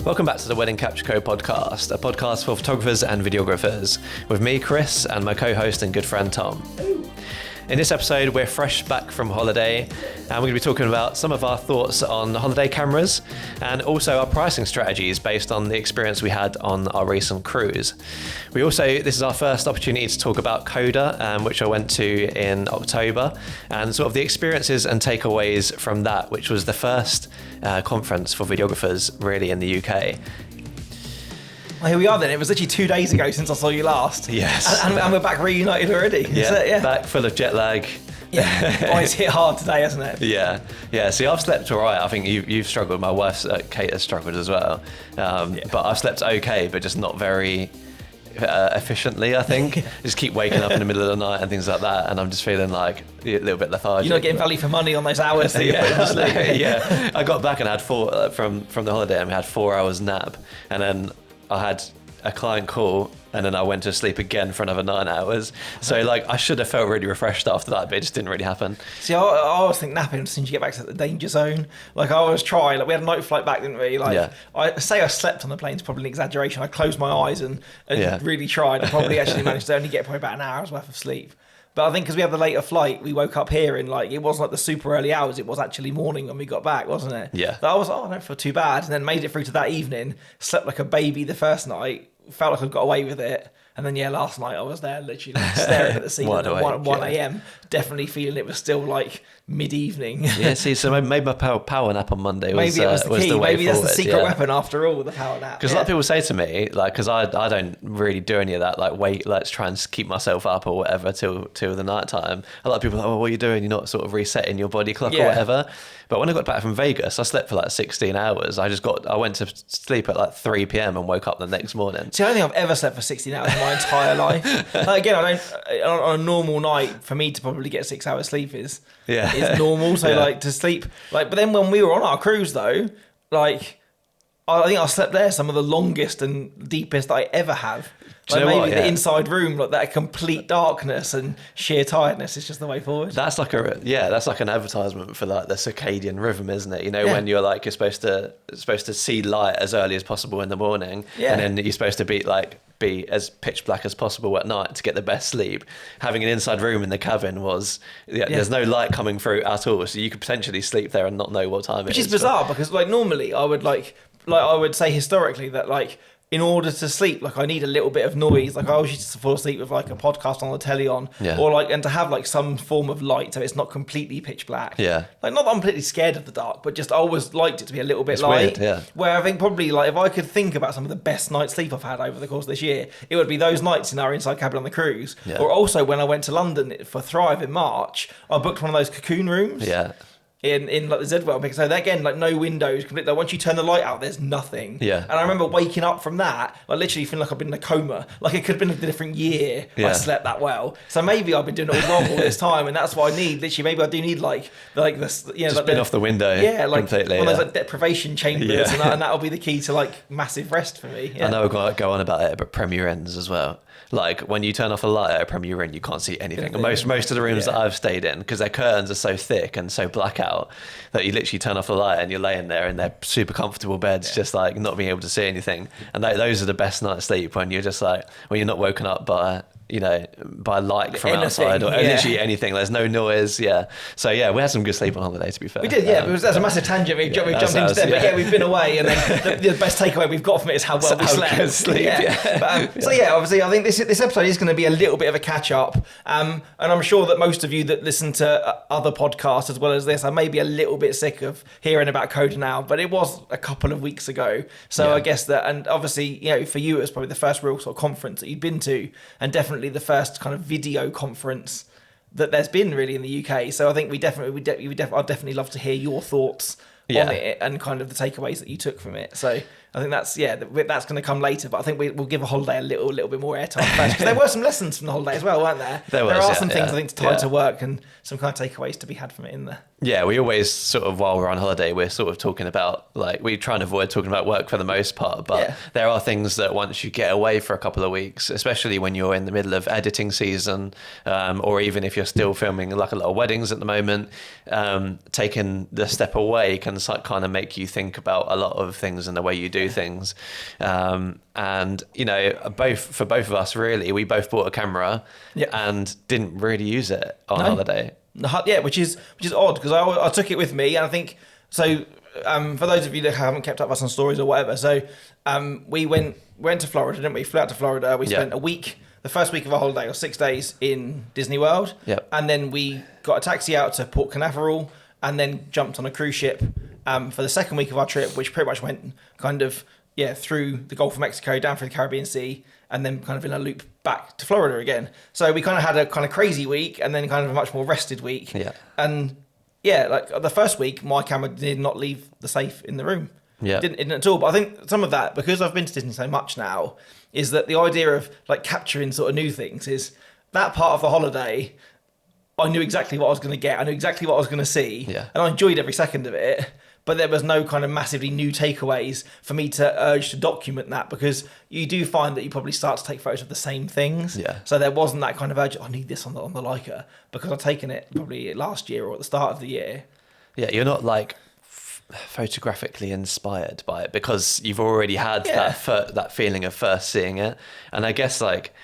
Welcome back to the Wedding Capture Co podcast, a podcast for photographers and videographers, with me, Chris, and my co-host and good friend, Tom. In this episode, we're fresh back from holiday, and we're going to be talking about some of our thoughts on holiday cameras, and also our pricing strategies based on the experience we had on our recent cruise. This is our first opportunity to talk about Coda, which I went to in October, and sort of the experiences and takeaways from that, which was the first conference for videographers really in the UK. Well, here we are then. It was literally 2 days ago since I saw you last. Yes. And we're back reunited already. Yeah, back full of jet lag. Yeah. Oh, it's hit hard today, hasn't it? Yeah. See, I've slept all right. I think you've struggled. My wife, Kate, has struggled as well. But I've slept okay, but just not very efficiently, I think. Just keep waking up in the middle of the night and things like that, and I'm just feeling like a little bit lethargic. You're not getting value for money on those hours that you're putting to sleep. Yeah. I got back and had four from the holiday, and we had 4 hours nap, and then I had a client call, and then I went to sleep again for another 9 hours. So I should have felt really refreshed after that, but it just didn't really happen. See, I always think napping as soon as you get back to the danger zone. I always try. We had a night flight back, didn't we? I say I slept on the plane is probably an exaggeration. I closed my eyes and really tried. I probably actually managed to only get probably about an hour's worth of sleep. But I think because we have the later flight, we woke up here and it wasn't like the super early hours. It was actually morning when we got back, wasn't it? Yeah. But I was, I don't feel too bad. And then made it through to that evening, slept like a baby the first night, felt like I got away with it. And then, last night I was there literally staring at the ceiling at 1 a.m. Definitely feeling it was still mid-evening. Yeah, see, so maybe my power nap on Monday was maybe it was the key. The way maybe forward. That's the secret weapon after all, the power nap. Because a lot of people say to me, because I don't really do any of that, let's try and keep myself up or whatever till the night time. A lot of people are like, what are you doing? You're not sort of resetting your body clock or whatever. But when I got back from Vegas, I slept for 16 hours. I went to sleep at 3 p.m. and woke up the next morning. See, I don't think I've ever slept for 16 hours in my entire life. Again, I don't. On a normal night, for me to probably get 6 hours sleep is normal. So to sleep, but then when we were on our cruise though, I think I slept there some of the longest and deepest I ever have. The inside room, that complete darkness and sheer tiredness is just the way forward. That's like an advertisement for the circadian rhythm, isn't it? When you're you're supposed to see light as early as possible in the morning, and then you're supposed to be as pitch black as possible at night to get the best sleep. Having an inside room in the cabin there's no light coming through at all, so you could potentially sleep there and not know what time it is. Which is bizarre because normally I would I would say historically that in order to sleep, I need a little bit of noise. I always used to fall asleep with a podcast on the telly on, or and to have some form of light so it's not completely pitch black. Yeah. Not that I'm completely scared of the dark, but just I always liked it to be a little bit light. Weird, yeah. Where I think probably if I could think about some of the best night's sleep I've had over the course of this year, it would be those nights in our inside cabin on the cruise. Yeah. Or also when I went to London for Thrive in March, I booked one of those cocoon rooms. Yeah. In the Zedwell, so again, no windows, completely. Once you turn the light out, there's nothing. Yeah. And I remember waking up from that, literally feeling like I've been in a coma. It could have been a different year. I slept that well. So maybe I've been doing it all wrong all this time, and that's what I need. Literally, maybe I do need this. Just been off the window. Yeah, completely. One of those deprivation chambers, and that'll be the key to massive rest for me. Yeah. I know I go on about it, but Premier Inns as well. When you turn off a light at a Premier Inn, you can't see anything. Most of the rooms that I've stayed in, because their curtains are so thick and so blackout, that you literally turn off the light and you're laying there in their super comfortable beds, just not being able to see anything. And those are the best night's sleep when you're just when you're not woken up by by light from outside or literally anything. There's no noise. Yeah. So we had some good sleep on holiday, to be fair. We did. Yeah. That's a massive tangent. We've jumped into there, but we've been away, and then the best takeaway we've got from it is how well we slept. Obviously, I think this episode is going to be a little bit of a catch up, and I'm sure that most of you that listen to other podcasts as well as this are maybe a little bit sick of hearing about Coda now, but it was a couple of weeks ago. So I guess that, and obviously, for you, it was probably the first real sort of conference that you'd been to, and definitely the first kind of video conference that there's been really in the UK. So I think I'd definitely love to hear your thoughts on it and kind of the takeaways that you took from it. So I think that's going to come later, but I think we'll give a holiday a little bit more airtime first, because there were some lessons from the holiday as well, weren't there? There are some things I think to tie to work and some kind of takeaways to be had from it in there. Yeah, we always sort of, while we're on holiday, we're sort of talking about, we try and avoid talking about work for the most part, but there are things that once you get away for a couple of weeks, especially when you're in the middle of editing season, or even if you're still filming a lot of weddings at the moment, taking the step away can like kind of make you think about a lot of things and the way you do things. And you know, for both of us, really, we both bought a camera and didn't really use it on holiday. Yeah, which is odd, because I took it with me, and I think so. For those of you that haven't kept up with us on stories or whatever, so we went to Florida, didn't we? Flew out to Florida. We spent a week, the first week of our holiday, or 6 days in Disney World. Yep. And then we got a taxi out to Port Canaveral, and then jumped on a cruise ship for the second week of our trip, which pretty much went kind of through the Gulf of Mexico, down through the Caribbean Sea, and then kind of in a loop back to Florida again. So we kind of had a kind of crazy week, and then kind of a much more rested week. Yeah. And like the first week, my camera did not leave the safe in the room. Yeah. It didn't at all. But I think some of that, because I've been to Disney so much now, is that the idea of like capturing sort of new things is that part of the holiday. I knew exactly what I was going to get. I knew exactly what I was going to see. Yeah. And I enjoyed every second of it. But there was no kind of massively new takeaways for me to urge to document that, because you do find that you probably start to take photos of the same things. Yeah. So there wasn't that kind of urge, I need this on the Leica, because I've taken it probably last year or at the start of the year. Yeah, you're not like photographically inspired by it, because you've already had that feeling of first seeing it. And I guess like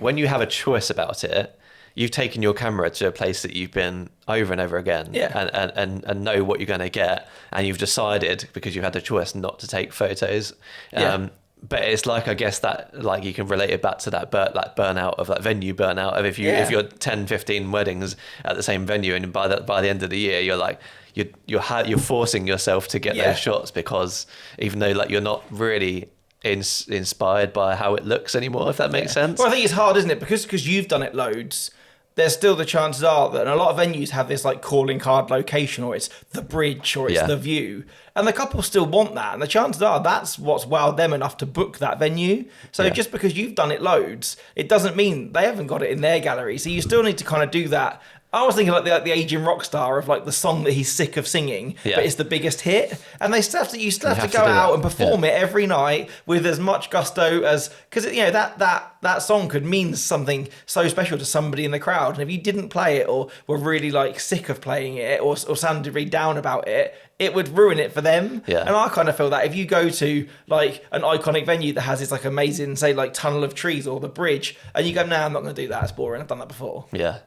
when you have a choice about it, you've taken your camera to a place that you've been over and over again, and know what you're going to get, and you've decided, because you've had the choice, not to take photos. But it's like, I guess that like you can relate it back to that burnout of that venue burnout of if you're 10, 15 weddings at the same venue, and by the end of the year you're like you're forcing yourself to get those shots, because even though like you're not really inspired by how it looks anymore, if that makes sense. Well, I think it's hard, isn't it? Because you've done it loads, there's still the chances are that, and a lot of venues have this like calling card location, or it's the bridge, or it's the view, and the couple still want that, and the chances are that's what's wowed them enough to book that venue. So just because you've done it loads, it doesn't mean they haven't got it in their gallery. So you still need to kind of do that. I was thinking like the aging rock star of like the song that he's sick of singing, but it's the biggest hit, and you still have to go out and perform it every night with as much gusto as, because you know that song could mean something so special to somebody in the crowd, and if you didn't play it or were really like sick of playing it or sounded really down about it, it would ruin it for them. And I kind of feel that if you go to like an iconic venue that has this like amazing, say like tunnel of trees or the bridge, and you go, nah, I'm not going to do that, it's boring, I've done that before.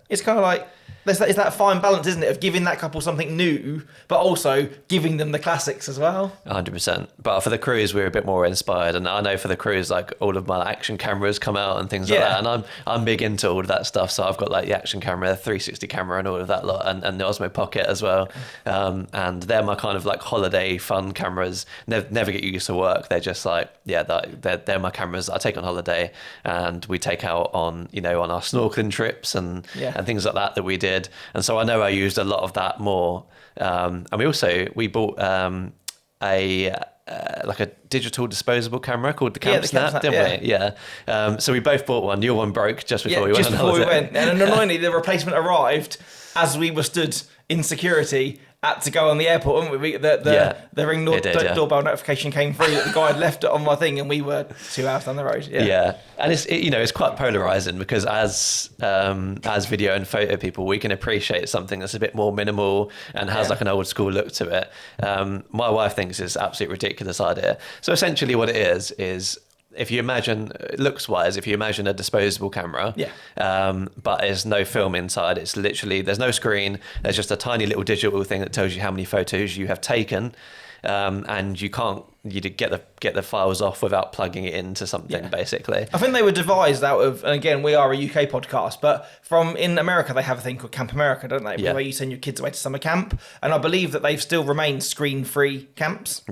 It's kind of like, it's that fine balance, isn't it, of giving that couple something new, but also giving them the classics as well. 100%. But for the cruise, we were a bit more inspired, and I know for the cruise, like all of my action cameras come out and things like that, and I'm big into all of that stuff. So I've got like the action camera, the 360 camera, and all of that lot, and the Osmo Pocket as well. And they're my kind of like holiday fun cameras. Never get used to work. They're just like they're my cameras that I take on holiday, and we take out on on our snorkeling trips and things like that we did. And so I know I used a lot of that more. And we bought like a digital disposable camera called the Camp Snap, didn't we? Yeah. So we both bought one. Your one broke just before we went on holiday. Just before we went. And annoyingly, the replacement arrived as we were stood in security had to go on the airport, didn't we? The ring doorbell notification came through that the guy had left it on my thing, and we were 2 hours down the road. And it's quite polarizing, because as video and photo people, we can appreciate something that's a bit more minimal and has like an old school look to it. My wife thinks it's an absolutely ridiculous idea. So essentially what it is if you imagine, looks wise, if you imagine a disposable camera, but there's no film inside, it's literally, there's no screen, there's just a tiny little digital thing that tells you how many photos you have taken, and you get the files off without plugging it into something, basically. I think they were devised out of, and again, we are a UK podcast, but in America, they have a thing called Camp America, don't they? Where you send your kids away to summer camp, and I believe that they've still remained screen-free camps.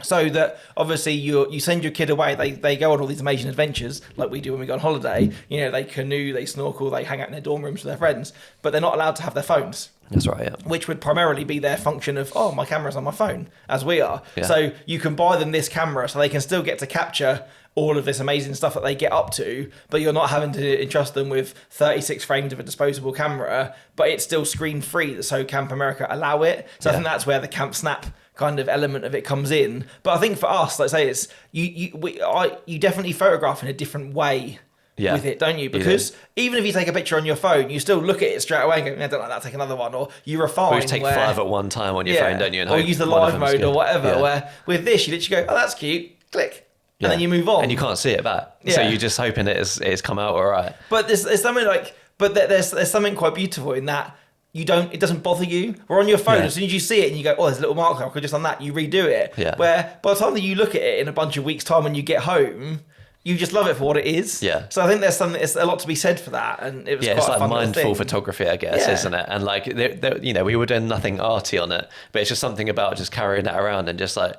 So that obviously you send your kid away, they go on all these amazing adventures like we do when we go on holiday. They canoe, they snorkel, they hang out in their dorm rooms with their friends, but they're not allowed to have their phones. That's right, yeah. Which would primarily be their function of, my camera's on my phone, as we are. So you can buy them this camera so they can still get to capture all of this amazing stuff that they get up to, but you're not having to entrust them with 36 frames of a disposable camera, but it's still screen free, so Camp America allow it. So I think that's where the Camp Snap kind of element of it comes in. But I think for us, let's say it's you definitely photograph in a different way with it, don't you? Because even if you take a picture on your phone, you still look at it straight away and go, I don't like that, take another one. Or you refine. Or you take 5 at one time on your phone, don't you? And or use the live mode or whatever. Yeah. Where with this, you literally go, oh, that's cute, click. And then you move on. And you can't see it back. So you're just hoping it's come out all right. But there's something there's something quite beautiful in that it doesn't bother you. Or on your phone, as soon as you see it and you go, oh, there's a little mark there, I could just on that, you redo it. Yeah. Where by the time that you look at it in a bunch of weeks' time when you get home, you just love it for what it is. Yeah. So I think there's a lot to be said for that, and it was quite it's a like fun mindful photography, I guess, isn't it? And like, we were doing nothing arty on it, but it's just something about just carrying that around and just like,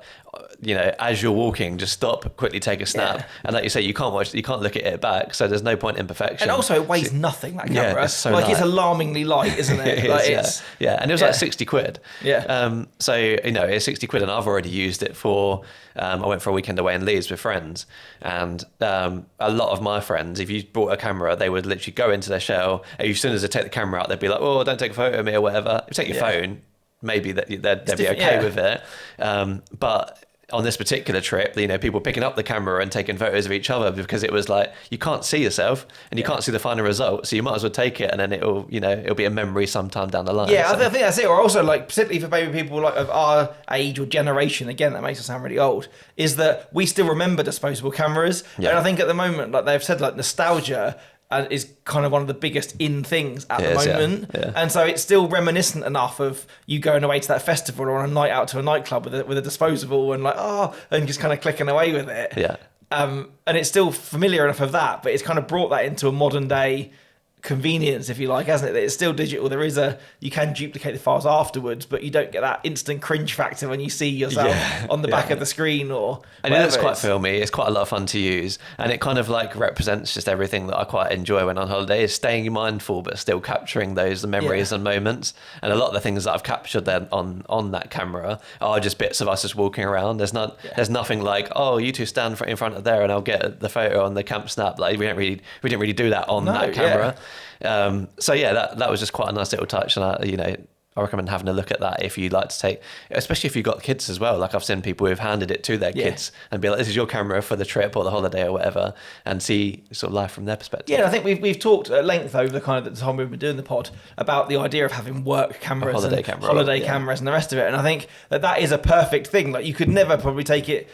as you're walking, just stop, quickly take a snap, and like you say, you can't look at it back, so there's no point in perfection. And also, it weighs nothing. That camera, it's so like light. It's alarmingly light, isn't it? And it was like 60 quid. Yeah. So it's 60 quid, and I've already used it for. I went for a weekend away in Leeds with friends, and a lot of my friends, if you brought a camera, they would literally go into their shell, and as soon as they take the camera out, they'd be like, "Oh, don't take a photo of me" or whatever. If you take your phone, maybe they'd be okay with it. But on this particular trip, people picking up the camera and taking photos of each other because it was like, you can't see yourself and you can't see the final result, so you might as well take it, and then it'll be a memory sometime down the line. Yeah, so. I think that's it. Or also, like, particularly for maybe people like of our age or generation, again, that makes us sound really old, is that we still remember disposable cameras. Yeah. And I think at the moment, like they've said, like nostalgia is kind of one of the biggest in things at the moment. Yeah. And so it's still reminiscent enough of you going away to that festival or on a night out to a nightclub with a disposable and and just kind of clicking away with it. Yeah. And it's still familiar enough of that, but it's kind of brought that into a modern day convenience, if you like, hasn't it? It's still digital. You can duplicate the files afterwards, but you don't get that instant cringe factor when you see yourself on the back of the screen or and it looks quite filmy. It's quite a lot of fun to use, and it kind of like represents just everything that I quite enjoy when on holiday, is staying mindful but still capturing those memories and moments. And a lot of the things that I've captured then on that camera are just bits of us just walking around. There's nothing like, oh, you two stand in front of there and I'll get the photo on the camp snap. Like we didn't really do that on that camera. That was just quite a nice little touch, and I recommend having a look at that if you'd like to take, especially if you've got kids as well. Like I've seen people who've handed it to their kids and be like, this is your camera for the trip or the holiday or whatever, and see sort of life from their perspective. Yeah, I think we've talked at length over the time we've been doing the pod about the idea of having work cameras, holiday cameras and the rest of it. And I think that is a perfect thing. Like you could never probably take it.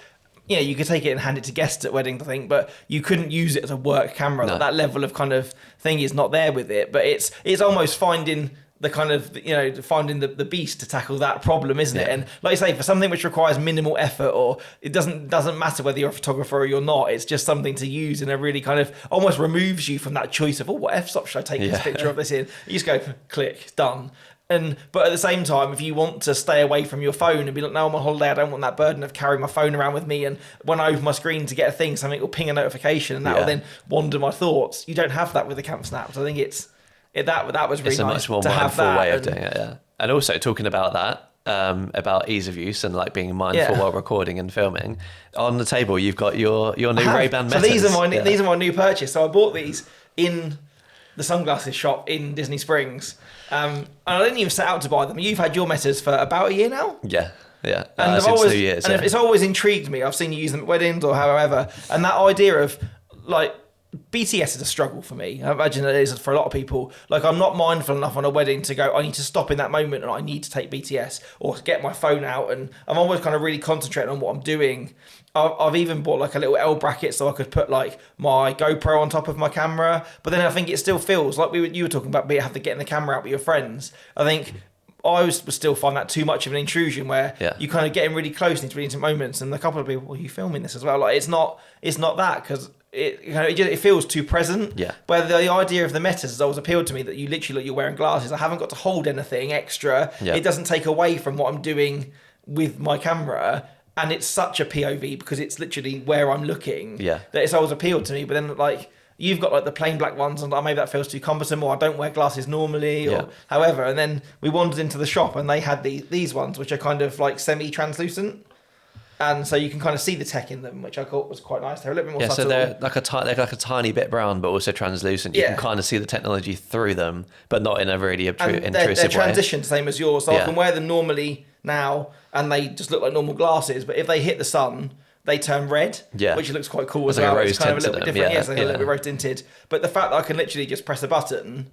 Yeah, you could take it and hand it to guests at weddings, I think, but you couldn't use it as a work camera. No. That level of kind of thing is not there with it. But it's almost finding the kind of, finding the beast to tackle that problem, isn't it? And like you say, for something which requires minimal effort, or it doesn't matter whether you're a photographer or you're not, it's just something to use, and it really kind of almost removes you from that choice of, what f-stop should I take this picture of this in? You just go, click, done. But at the same time, if you want to stay away from your phone and be like, no, I'm on holiday, I don't want that burden of carrying my phone around with me, and when I open my screen to get a thing, something will ping a notification and that will then wander my thoughts. You don't have that with the camp snaps. I think that was really nice. It's a much more mindful way of doing it, yeah. And also talking about that, about ease of use and like being mindful while recording and filming. On the table, you've got your new Ray-Ban Metas. So these are my new purchase. So I bought these in the sunglasses shop in Disney Springs. And I didn't even set out to buy them. You've had your Metas for about a year now? Yeah. And since 2 years. And it's always intrigued me. I've seen you use them at weddings or however. And that idea of, like, BTS is a struggle for me. I imagine it is for a lot of people. Like, I'm not mindful enough on a wedding to go, I need to stop in that moment and I need to take BTS or get my phone out. And I'm always kind of really concentrating on what I'm doing. I've even bought like a little L bracket so I could put like my GoPro on top of my camera. But then I think it still feels like you were talking about have to get in the camera out with your friends. I think I would still find that too much of an intrusion where you kind of getting really close in these really intimate moments. And a couple of people, are you filming this as well? Like it's not that, because it feels too present. Yeah. Where the idea of the Metas has always appealed to me, that you literally, you're wearing glasses. I haven't got to hold anything extra. Yeah. It doesn't take away from what I'm doing with my camera. And it's such a POV because it's literally where I'm looking. Yeah. That it's always appealed to me. But then like you've got like the plain black ones, and maybe that feels too cumbersome, or I don't wear glasses normally, or however. And then we wandered into the shop and they had these ones which are kind of like semi-translucent. And so you can kind of see the tech in them, which I thought was quite nice. They're a little bit more subtle. So they're like a tiny bit brown, but also translucent. You can kind of see the technology through them, but not in a really intrusive way. They're transitioned, same as yours. So I can wear them normally now, and they just look like normal glasses. But if they hit the sun, they turn red, Yeah. which looks quite cool It's as like a well. rose It's kind of a tint little to bit them. different. Yeah, It's like a little bit rose tinted. But the fact that I can literally just press a button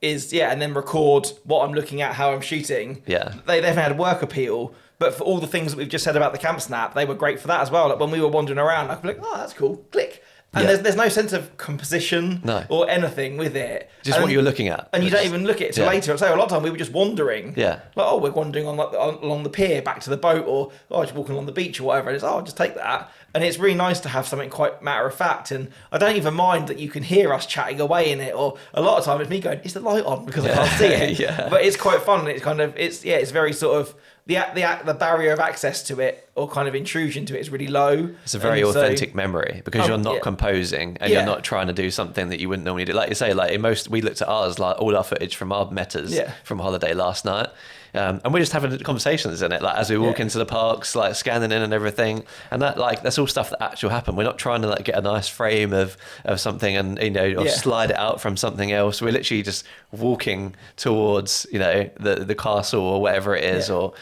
is, and then record what I'm looking at, how I'm shooting. Yeah. They definitely had work appeal. But for all the things that we've just said about the camp snap, they were great for that as well. Like when we were wandering around, I'd be like, oh, that's cool. Click. And there's no sense of composition or anything with it. Just what you're looking at. And you don't even look at it till later. So a lot of time we were just wandering. Yeah. Like, oh, we're wandering along the pier back to the boat, or just walking along the beach or whatever. And it's, I'll just take that. And it's really nice to have something quite matter of fact. And I don't even mind that you can hear us chatting away in it. Or a lot of time it's me going, is the light on? Because I can't see it. But it's quite fun. And it's kind of, it's very sort of, the barrier of access to it or kind of intrusion to it is really low. It's a very authentic memory because you're not composing and you're not trying to do something that you wouldn't normally do. Like you say, like we looked at ours, like all our footage from our metas from holiday last night. And we're just having conversations in it, like as we walk into the parks, like scanning in and everything, and that's all stuff that actually happened. We're not trying to like get a nice frame of something and or slide it out from something else. We're literally just walking towards the castle or whatever it is, or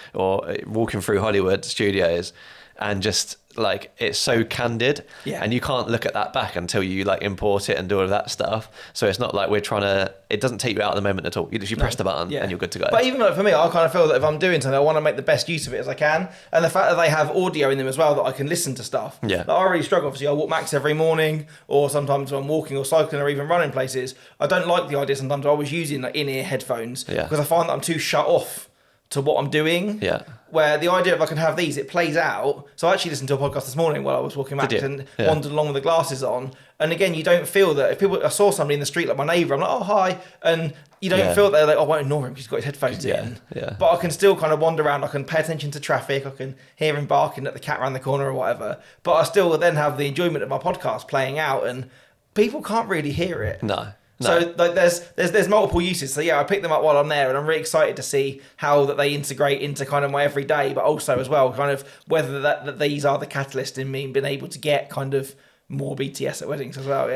walking through Hollywood studios, and just like it's so candid, and you can't look at that back until you like import it and do all of that stuff. So it's not like we're trying to, it doesn't take you out of the moment at all. You literally press the button and you're good to go. But even like for me, I kind of feel that if I'm doing something, I want to make the best use of it as I can. And the fact that they have audio in them as well, that I can listen to stuff. Like, I really struggle. Obviously I walk max every morning, or sometimes when I'm walking or cycling or even running places. I don't like the idea sometimes of always using like in-ear headphones because I find that I'm too shut off to what I'm doing. Where the idea of I can have these, it plays out. So I actually listened to a podcast this morning while I was walking back and wandered along with the glasses on. And again, you don't feel that I saw somebody in the street, like my neighbour, I'm like, oh, hi. And you don't feel that they're like, oh, I won't ignore him because he's got his headphones in. But I can still kind of wander around. I can pay attention to traffic. I can hear him barking at the cat around the corner or whatever. But I still then have the enjoyment of my podcast playing out, and people can't really hear it. No. So like there's multiple uses. So I pick them up while I'm there, and I'm really excited to see how that they integrate into kind of my everyday, but also as well kind of whether that these are the catalyst in me being able to get kind of more BTS at weddings as well.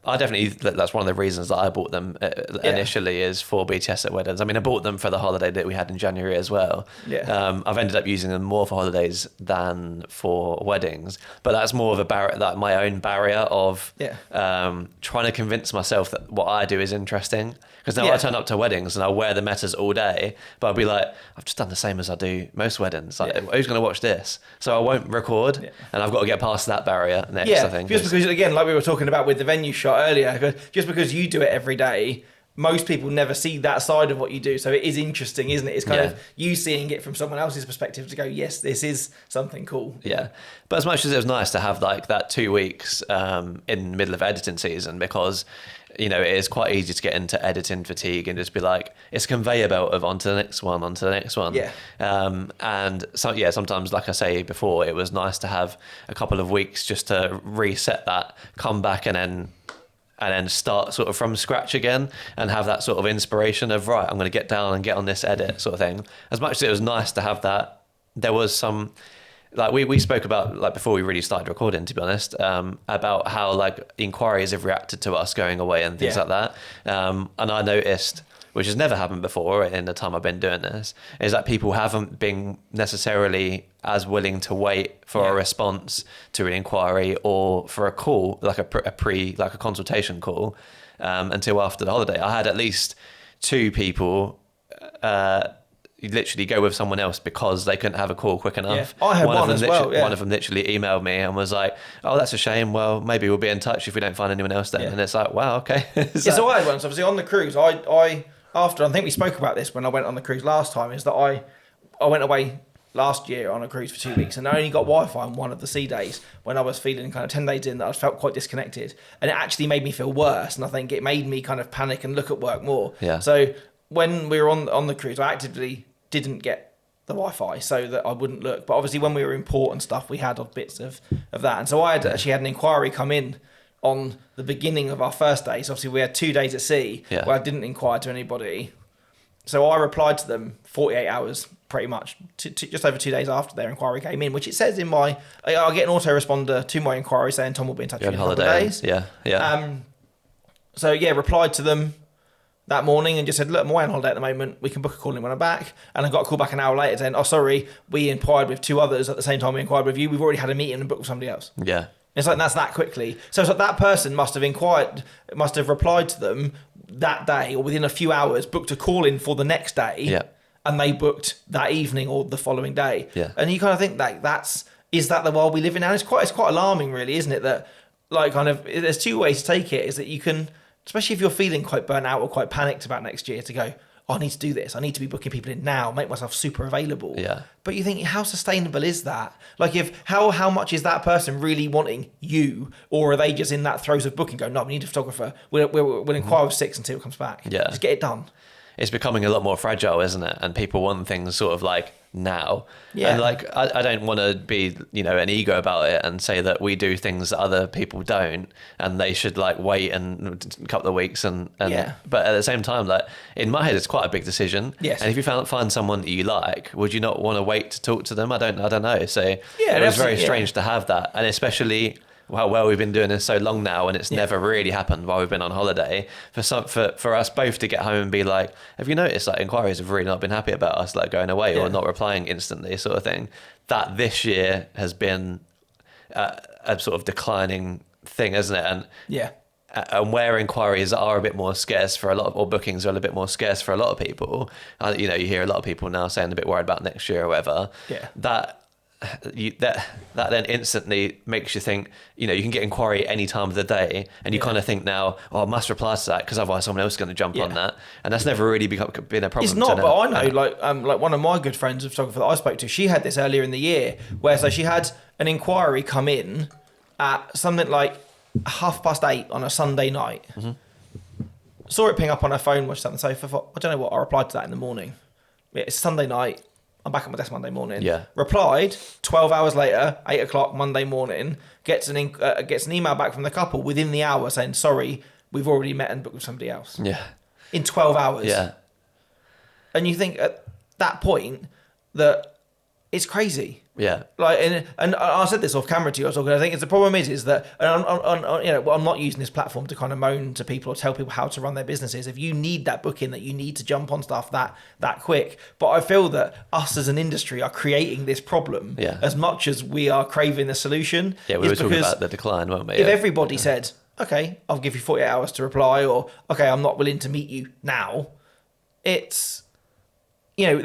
I definitely, that's one of the reasons that I bought them initially, is for BTS at weddings. I mean, I bought them for the holiday that we had in January as well. I've ended up using them more for holidays than for weddings, but that's more of my own barrier of trying to convince myself that what I do is interesting. Because now I turn up to weddings and I wear the metas all day, but I'll be like, I've just done the same as I do most weddings. Like, who's going to watch this? So I won't record, and I've got to get past that barrier next, I think. Just because, again, like we were talking about with the venue shot earlier, just because you do it every day, most people never see that side of what you do. So it is interesting, isn't it? It's kind of you seeing it from someone else's perspective to go, yes, this is something cool. But as much as it was nice to have like that 2 weeks in the middle of editing season, because it is quite easy to get into editing fatigue and just be like, it's a conveyor belt of onto the next one. And so, sometimes, like I say before, it was nice to have a couple of weeks just to reset that, come back and then start sort of from scratch again and have that sort of inspiration of, right, I'm going to get down and get on this edit sort of thing. As much as it was nice to have that, there was some, like we spoke about, like before we really started recording, to be honest, about how like inquiries have reacted to us going away and things like that. And I noticed, which has never happened before in the time I've been doing this, is that people haven't been necessarily as willing to wait for a response to an inquiry or for a call, like a consultation call, until after the holiday. I had at least 2 people literally go with someone else because they couldn't have a call quick enough. I had one as well. One of them literally emailed me and was like, oh, that's a shame. Well, maybe we'll be in touch if we don't find anyone else then. And it's like, wow, okay. So I had one. So obviously on the cruise, I think we spoke about this when I went on the cruise last time, is that I went away last year on a cruise for 2 weeks, and I only got Wi-Fi on one of the sea days when I was feeling kind of 10 days in that I felt quite disconnected, and it actually made me feel worse, and I think it made me kind of panic and look at work more. So when we were on the cruise, I actively didn't get the Wi-Fi so that I wouldn't look, but obviously when we were in port and stuff, we had odd bits of that, and so I actually had an inquiry come in on the beginning of our first day. So obviously we had 2 days at sea where I didn't inquire to anybody. So I replied to them 48 hours, pretty much, just over 2 days after their inquiry came in, which it says in my, I'll get an autoresponder to my inquiry saying Tom will be in touch with you in a couple of days. So replied to them. that morning and just said, look, I'm away on holiday at the moment. We can book a call in when I'm back. And I got a call back an hour later saying, oh, sorry, we inquired with 2 others at the same time we inquired with you. We've already had a meeting and booked with somebody else. Yeah. It's like, that's that quickly. So it's like that person must have replied to them that day or within a few hours, booked a call in for the next day. Yeah. And they booked that evening or the following day. Yeah. And you kind of think like is that the world we live in now? It's quite alarming, really, isn't it? That like kind of there's 2 ways to take it. Is that you can, especially if you're feeling quite burnt out or quite panicked about next year, to go, oh, I need to do this. I need to be booking people in now, make myself super available. Yeah. But you think, how sustainable is that? Like, how much is that person really wanting you, or are they just in that throes of booking? Go, no, we need a photographer. We'll inquire with 6 and see what comes back. Yeah. Just get it done. It's becoming a lot more fragile, isn't it? And people want things sort of like now. Yeah. And like, I don't want to be, an ego about it and say that we do things that other people don't and they should like wait and a couple of weeks and yeah. But at the same time, like in my head, it's quite a big decision. Yes. And if you find someone that you like, would you not want to wait to talk to them? I don't know. So yeah, it was very strange to have that. And especially well, we've been doing this so long now and it's never really happened while we've been on holiday. For us both to get home and be like, have you noticed like inquiries have really not been happy about us like going away or not replying instantly sort of thing? That this year has been a sort of declining thing, isn't it? And where inquiries are a bit more scarce for a lot of, or bookings are a bit more scarce for a lot of people, you hear a lot of people now saying a bit worried about next year or whatever. Yeah. That then instantly makes you think, you can get inquiry any time of the day, and you kind of think now, oh, I must reply to that because otherwise someone else is going to jump on that, and that's never really been a problem. It's not, but I know, like one of my good friends, a photographer that I spoke to, she had this earlier in the year, where so she had an inquiry come in at something like 8:30 on a Sunday night. Mm-hmm. Saw it ping up on her phone, watched that on the sofa. Thought, I don't know what. I replied to that in the morning. It's Sunday night. I'm back at my desk Monday morning. Yeah. Replied 12 hours later, 8 o'clock Monday morning, gets an email back from the couple within the hour saying, sorry, we've already met and booked with somebody else. Yeah. In 12 hours. Yeah. And you think at that point that it's crazy. Yeah. Like, and I said this off camera to you. I think the problem is that, and I'm not using this platform to kind of moan to people or tell people how to run their businesses. If you need that booking, that you need to jump on stuff that quick. But I feel that us as an industry are creating this problem as much as we are craving the solution. Yeah, we were talking about the decline, weren't we? If everybody said, okay, I'll give you 48 hours to reply, or okay, I'm not willing to meet you now, it's... there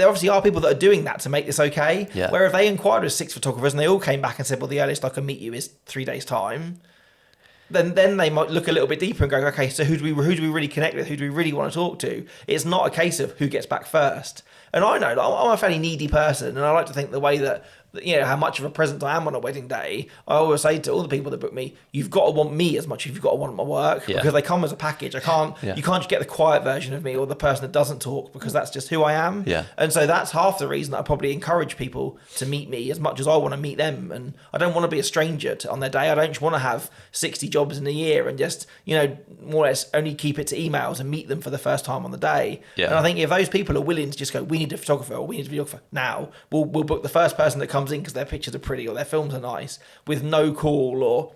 obviously are people that are doing that to make this okay. Yeah. Where if they inquired with 6 photographers and they all came back and said, well, the earliest I can meet you is 3 days' time, then they might look a little bit deeper and go, okay, so who do we really connect with? Who do we really want to talk to? It's not a case of who gets back first. And I know, I'm a fairly needy person, and I like to think the way that, how much of a present I am on a wedding day. I always say to all the people that book me, you've got to want me as much as you've got to want my work, because they come as a package. You can't just get the quiet version of me or the person that doesn't talk, because that's just who I am. Yeah. And so that's half the reason that I probably encourage people to meet me as much as I want to meet them. And I don't want to be a stranger on their day. I don't just want to have 60 jobs in a year and just, more or less only keep it to emails and meet them for the first time on the day. Yeah. And I think if those people are willing to just go, we need a photographer or we need a videographer now, we'll book the first person that comes in because their pictures are pretty or their films are nice, with no call, or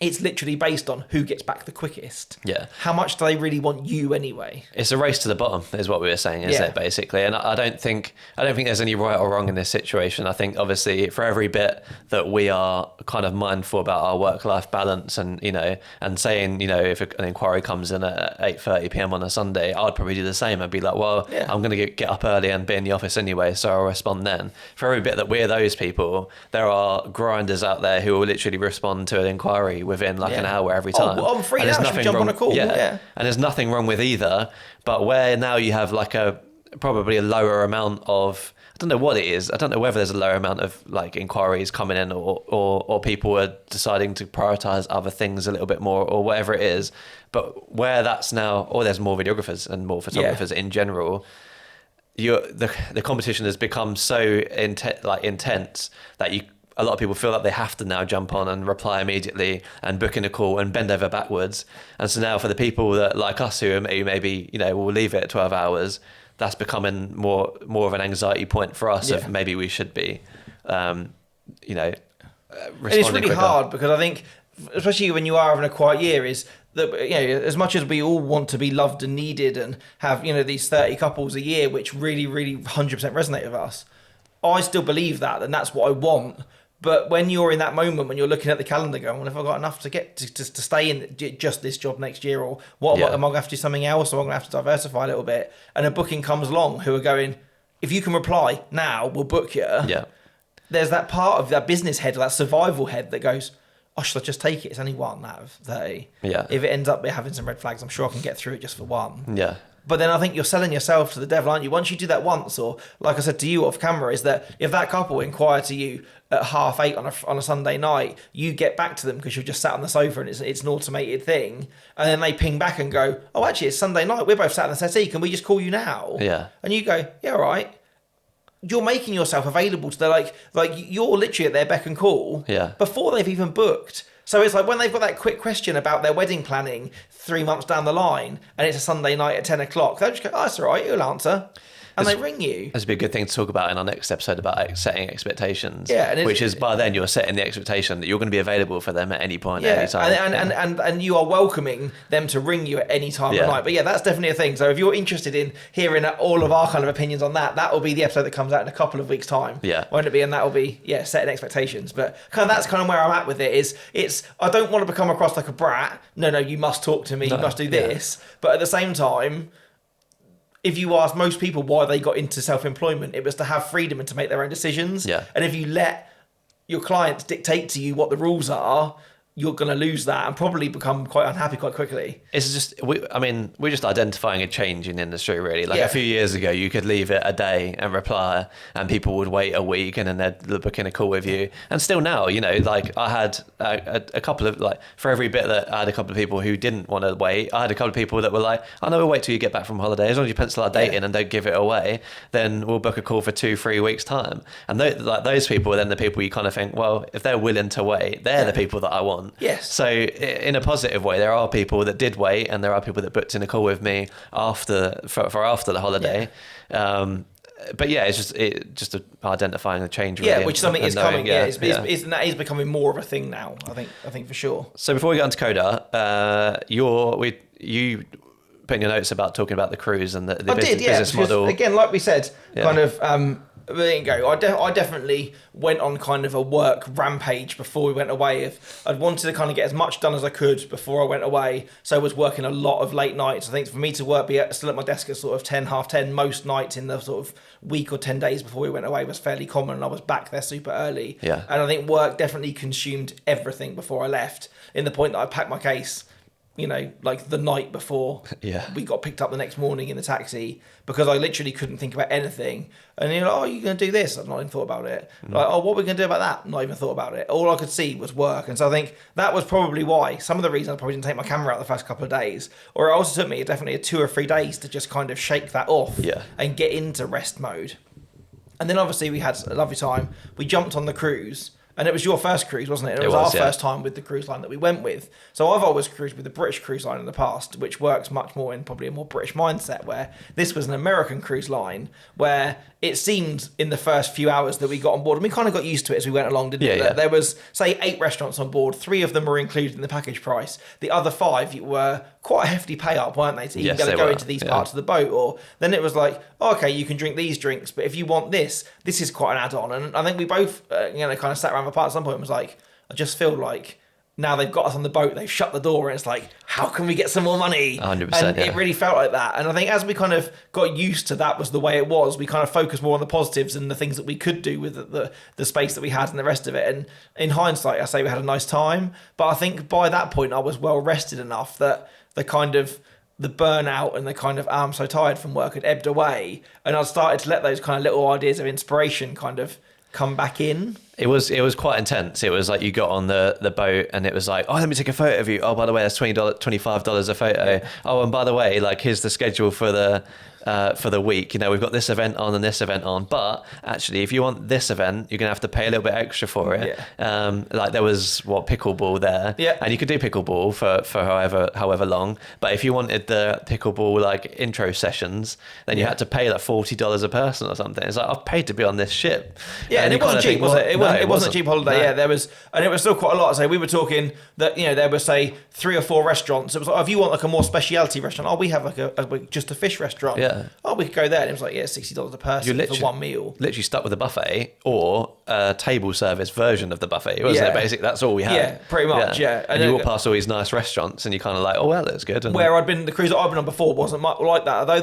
it's literally based on who gets back the quickest. Yeah. How much do they really want you anyway? It's a race to the bottom, is what we were saying, isn't it, basically? And I don't think there's any right or wrong in this situation. I think obviously for every bit that we are kind of mindful about our work-life balance and, and saying, if an inquiry comes in at 8:30 p.m. on a Sunday, I'd probably do the same. I'd be like, well, I'm going to get up early and be in the office anyway, so I'll respond then. For every bit that we're those people, there are grinders out there who will literally respond to an inquiry within like an hour every time. Oh, I'm free now, should jump on a call. Yeah. And there's nothing wrong with either, but where now you have like probably a lower amount of, I don't know what it is, I don't know whether there's a lower amount of like inquiries coming in or people are deciding to prioritize other things a little bit more or whatever it is, but where that's now, or there's more videographers and more photographers in general, the competition has become so intense that a lot of people feel like they have to now jump on and reply immediately and book in a call and bend over backwards. And so now for the people that like us who maybe, will leave it at 12 hours, that's becoming more of an anxiety point for us of maybe we should be, responding and it's really quicker. hard because I think, especially when you are having a quiet year, is that, you know, as much as we all want to be loved and needed and have, you know, these 30 couples a year, which really, really 100% resonate with us, I still believe that, and that's what I want. But when you're in that moment, when you're looking at the calendar going, well, if I've got enough to get to stay in just this job next year, or what am I going to have to do something else, or I'm going to have to diversify a little bit, and a booking comes along who are going, if you can reply now, we'll book you. Yeah. There's that part of that business head, or that survival head that goes, oh, should I just take it? It's only one out of 30. Yeah. If it ends up having some red flags, I'm sure I can get through it just for one. Yeah. But then I think you're selling yourself to the devil, aren't you? Once you do that once, or like I said to you off camera, is that if that couple inquire to you at 8:30 on a Sunday night, you get back to them because you're just sat on the sofa and it's an automated thing. And then they ping back and go, oh, actually, it's Sunday night. We're both sat in the settee. Can we just call you now? Yeah. And you go, yeah, all right. You're making yourself available to their, like you're literally at their beck and call before they've even booked. So it's like when they've got that quick question about their wedding planning 3 months down the line and it's a Sunday night at 10 o'clock, they'll just go, oh, that's all right, you'll answer. And they ring you. This would be a good thing to talk about in our next episode about setting expectations. Yeah, which is by then you're setting the expectation that you're going to be available for them at any point, at any time. And you are welcoming them to ring you at any time of night. But yeah, that's definitely a thing. So if you're interested in hearing all of our kind of opinions on that, that will be the episode that comes out in a couple of weeks' time. Yeah. Won't it be? And that will be, setting expectations. But that's kind of where I'm at with it. It's I don't want to become across like a brat. No, you must talk to me. You must do this. But at the same time, if you ask most people why they got into self-employment, it was to have freedom and to make their own decisions. Yeah. And if you let your clients dictate to you what the rules are, you're going to lose that and probably become quite unhappy quite quickly. It's just, we're just identifying a change in the industry, really. Like a few years ago, you could leave it a day and reply, and people would wait a week and then they'd book in a call with you. And still now, you know, like I had a couple of, like, for every bit that I had a couple of people who didn't want to wait, I had a couple of people that were like, oh no, we'll wait till you get back from holiday. As long as you pencil our date in and don't give it away, then we'll book a call for 2-3 weeks time. And those people are then the people you kind of think, well, if they're willing to wait, they're the people that I want. Yes. So in a positive way, there are people that did wait, and there are people that booked in a call with me after the holiday. Yeah. But yeah, it's just identifying a change. Really, which is something is coming. That is becoming more of a thing now. I think for sure. So before we get on to Coda, you put in your notes about talking about the cruise and the business model. Again, like we said, kind of. There you go. I definitely went on kind of a work rampage before we went away. I'd wanted to kind of get as much done as I could before I went away. So I was working a lot of late nights. I think for me to be still at my desk at sort of 10, 10:30 most nights in the sort of week or 10 days before we went away was fairly common. And I was back there super early. Yeah. And I think work definitely consumed everything before I left, in the point that I packed my case, you know, like the night before we got picked up the next morning in the taxi, because I literally couldn't think about anything. And you're like, oh, you're going to do this? I've not even thought about it. Like, oh, what are we going to do about that? Not even thought about it. All I could see was work. And so I think that was probably why, some of the reasons I probably didn't take my camera out the first couple of days. Or it also took me definitely 2 or 3 days to just kind of shake that off and get into rest mode. And then obviously we had a lovely time. We jumped on the cruise. And it was your first cruise, wasn't it? And it was our first time with the cruise line that we went with. So I've always cruised with the British cruise line in the past, which works much more in probably a more British mindset, where this was an American cruise line, where it seemed in the first few hours that we got on board, and we kind of got used to it as we went along, didn't we? Yeah. There was, say, 8 restaurants on board. 3 of them were included in the package price. The other 5 were quite a hefty pay up, weren't they? To even go into these parts of the boat. Or then it was like, oh, okay, you can drink these drinks, but if you want this is quite an add-on. And I think we both, kind of sat around apart at some point and was like, I just feel like now they've got us on the boat, they've shut the door, and it's like, how can we get some more money? 100%. And it really felt like that. And I think as we kind of got used to that was the way it was, we kind of focused more on the positives and the things that we could do with the space that we had and the rest of it. And in hindsight, I say we had a nice time, but I think by that point I was well rested enough that the burnout and the kind of, I'm so tired from work had ebbed away, and I started to let those kind of little ideas of inspiration kind of come back in. It was quite intense. It was like you got on the boat and it was like, oh, let me take a photo of you. Oh, by the way, that's $25 a photo. Oh, and by the way, like, here's the schedule for the for the week. We've got this event on and this event on, but actually, if you want this event, you're gonna have to pay a little bit extra for it. Like there was pickleball there, and you could do pickleball for however long. But if you wanted the pickleball like intro sessions, then you had to pay like $40 a person or something. It's like, I've paid to be on this ship. Yeah, and it wasn't cheap, was it? It wasn't a cheap holiday. No. Yeah, there was, and it was still quite a lot. So we were talking that there were say 3 or 4 restaurants. It was like, if you want like a more specialty restaurant, we have like just a fish restaurant. Yeah. We could go there. And it was like, $60 a person for one meal. Literally stuck with the buffet or a table service version of the buffet. Wasn't it? Basically, that's all we had. Yeah, pretty much. Yeah. And you walk past all these nice restaurants, and you're kind of like, oh well, that's good. And where the cruise that I've been on before wasn't much like that. Although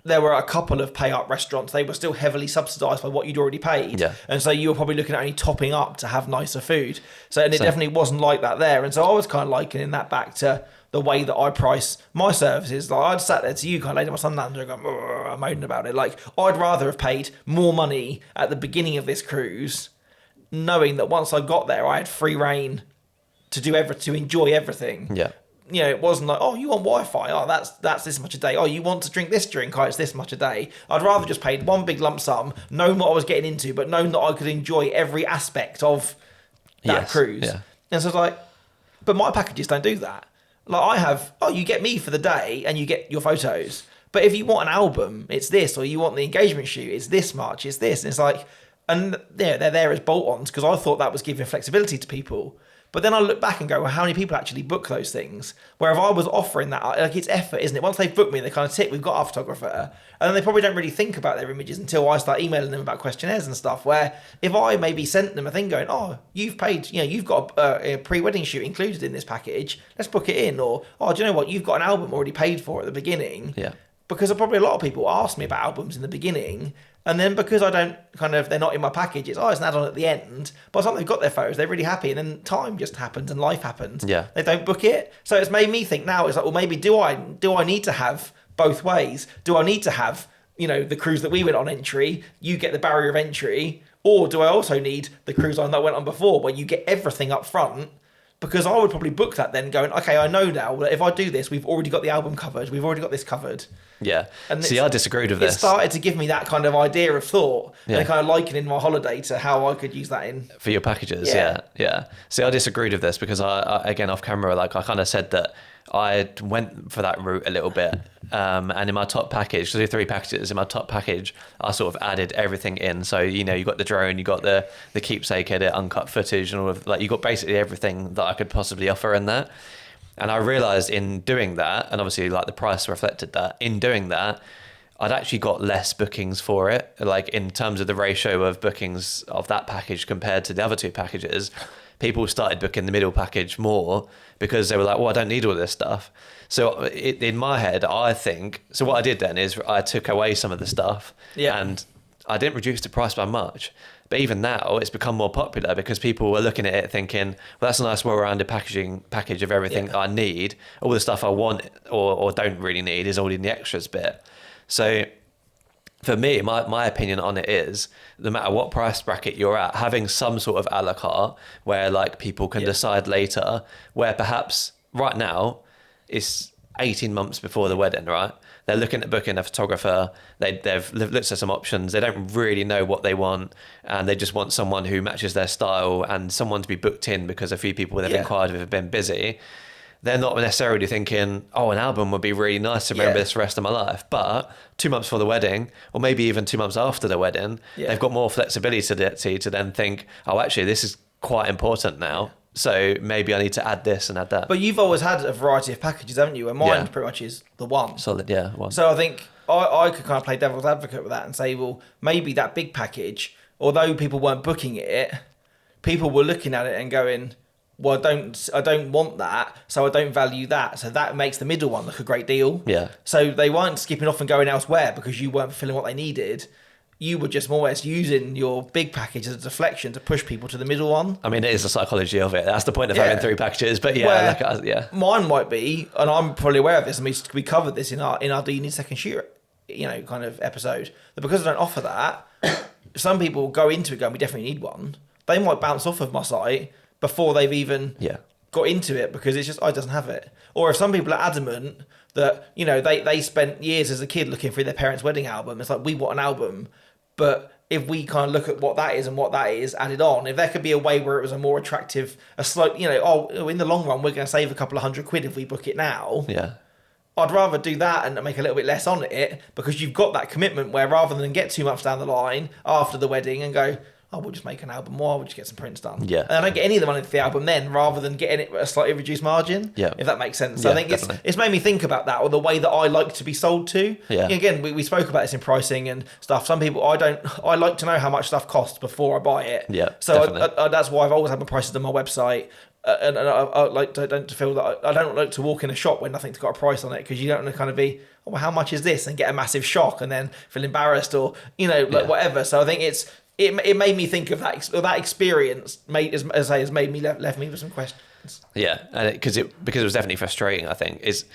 there were a couple of pay up restaurants, they were still heavily subsidised by what you'd already paid. Yeah. And so you were probably looking at only topping up to have nicer food. So it definitely wasn't like that there. And so I was kind of likening that back to the way that I price my services. Like I'd sat there to you kind of later my Sunlander going, moaning about it. Like I'd rather have paid more money at the beginning of this cruise, knowing that once I got there, I had free reign to enjoy everything. Yeah. It wasn't like, you want Wi-Fi? Oh, that's this much a day. Oh, you want to drink this drink? Oh, it's this much a day. I'd rather just paid one big lump sum, knowing what I was getting into, but knowing that I could enjoy every aspect of that cruise. Yeah. And so it's like, but my packages don't do that. Like I have, you get me for the day and you get your photos. But if you want an album, it's this, or you want the engagement shoot, it's this much, it's this. And it's like, and they're there as bolt-ons because I thought that was giving flexibility to people. But then I look back and go, well, how many people actually book those things? Where if I was offering that, like it's effort, isn't it? Once they've booked me, they kind of tick, we've got our photographer. And then they probably don't really think about their images until I start emailing them about questionnaires and stuff. Where if I maybe sent them a thing going, you've paid, you've got a pre-wedding shoot included in this package, let's book it in. Or, do you know what? You've got an album already paid for at the beginning. Yeah. Because probably a lot of people ask me about albums in the beginning. And then because I don't they're not in my package, it's an add-on at the end. By the time they've got their photos, they're really happy. And then time just happens and life happens. Yeah. They don't book it. So it's made me think now, it's like, well, maybe do I need to have both ways? Do I need to have, the cruise that we went on entry, you get the barrier of entry? Or do I also need the cruise line that I went on before where you get everything up front? Because I would probably book that then going, okay, I know now that if I do this, we've already got the album covered. We've already got this covered. Yeah. And see, I disagreed with this. It started to give me that kind of idea of thought and kind of likening my holiday to how I could use that in. For your packages, yeah. See, I disagreed with this because I again, off camera, I kind of said that I went for that route a little bit. And in my top package, because there are 3 packages, in my top package, I sort of added everything in. So, you got the drone, you got the keepsake edit, uncut footage, and all of you got basically everything that I could possibly offer in that. And I realised in doing that, and obviously the price reflected that, in doing that, I'd actually got less bookings for it, in terms of the ratio of bookings of that package compared to the other 2 packages. People started booking the middle package more because they were like, well, I don't need all this stuff. So in my head, I think, so what I did then is I took away some of the stuff and I didn't reduce the price by much. But even now, it's become more popular because people were looking at it thinking, well, that's a nice, well-rounded package of everything I need. All the stuff I want or don't really need is all in the extras bit. So for me, my opinion on it is, no matter what price bracket you're at, having some sort of a la carte where people can decide later, where perhaps right now it's 18 months before the wedding, right? They're looking at booking a photographer. They've looked at some options. They don't really know what they want, and they just want someone who matches their style and someone to be booked in because a few people they've inquired with have been busy. They're not necessarily thinking, an album would be really nice to remember this for the rest of my life. But 2 months before the wedding, or maybe even 2 months after the wedding, they've got more flexibility to then think, actually, this is quite important now. So maybe I need to add this and add that. But you've always had a variety of packages, haven't you? And mine pretty much is the one. Solid, one. So I think I could kind of play devil's advocate with that and say, well, maybe that big package, although people weren't booking it, people were looking at it and going, well, I don't want that, so I don't value that. So that makes the middle one look a great deal. Yeah. So they weren't skipping off and going elsewhere because you weren't fulfilling what they needed. You were just more or less using your big package as a deflection to push people to the middle one. I mean, it is the psychology of it. That's the point of having 3 packages. But mine might be, and I'm probably aware of this. I mean, we covered this in our Do You Need a Second Shoot, kind of episode. That because I don't offer that, some people go into it going, we definitely need one. They might bounce off of my site before they've even got into it because it's just, it doesn't have it. Or if some people are adamant that, you know, they spent years as a kid looking through their parents' wedding album. It's like, we want an album, but if we kind of look at what that is and what that is added on, if there could be a way where it was a more attractive, a slight, you know, oh, in the long run, we're going to save a couple of £100 if we book it now. Yeah. I'd rather do that and make a little bit less on it, because you've got that commitment where rather than get too much down the line after the wedding and go, oh, we'll just make an album more, we'll just get some prints done. Yeah. And I don't get any of the money for the album then, rather than getting it at a slightly reduced margin. Yeah. If that makes sense. So Yeah, I think definitely. it's made me think about that, or the way that I like to be sold to. Yeah. Again, we spoke about this in pricing and stuff. Some people, I like to know how much stuff costs before I buy it. Yeah, So definitely. that's why I've always had my prices on my website. And I like to don't feel that I don't like to walk in a shop when nothing's got a price on it, because you don't want to kind of be, oh, well, how much is this, and get a massive shock and then feel embarrassed, or, you know, like whatever. So I think it made me think of that experience. Has made me left me with some questions. Yeah, and because it was definitely frustrating. I think is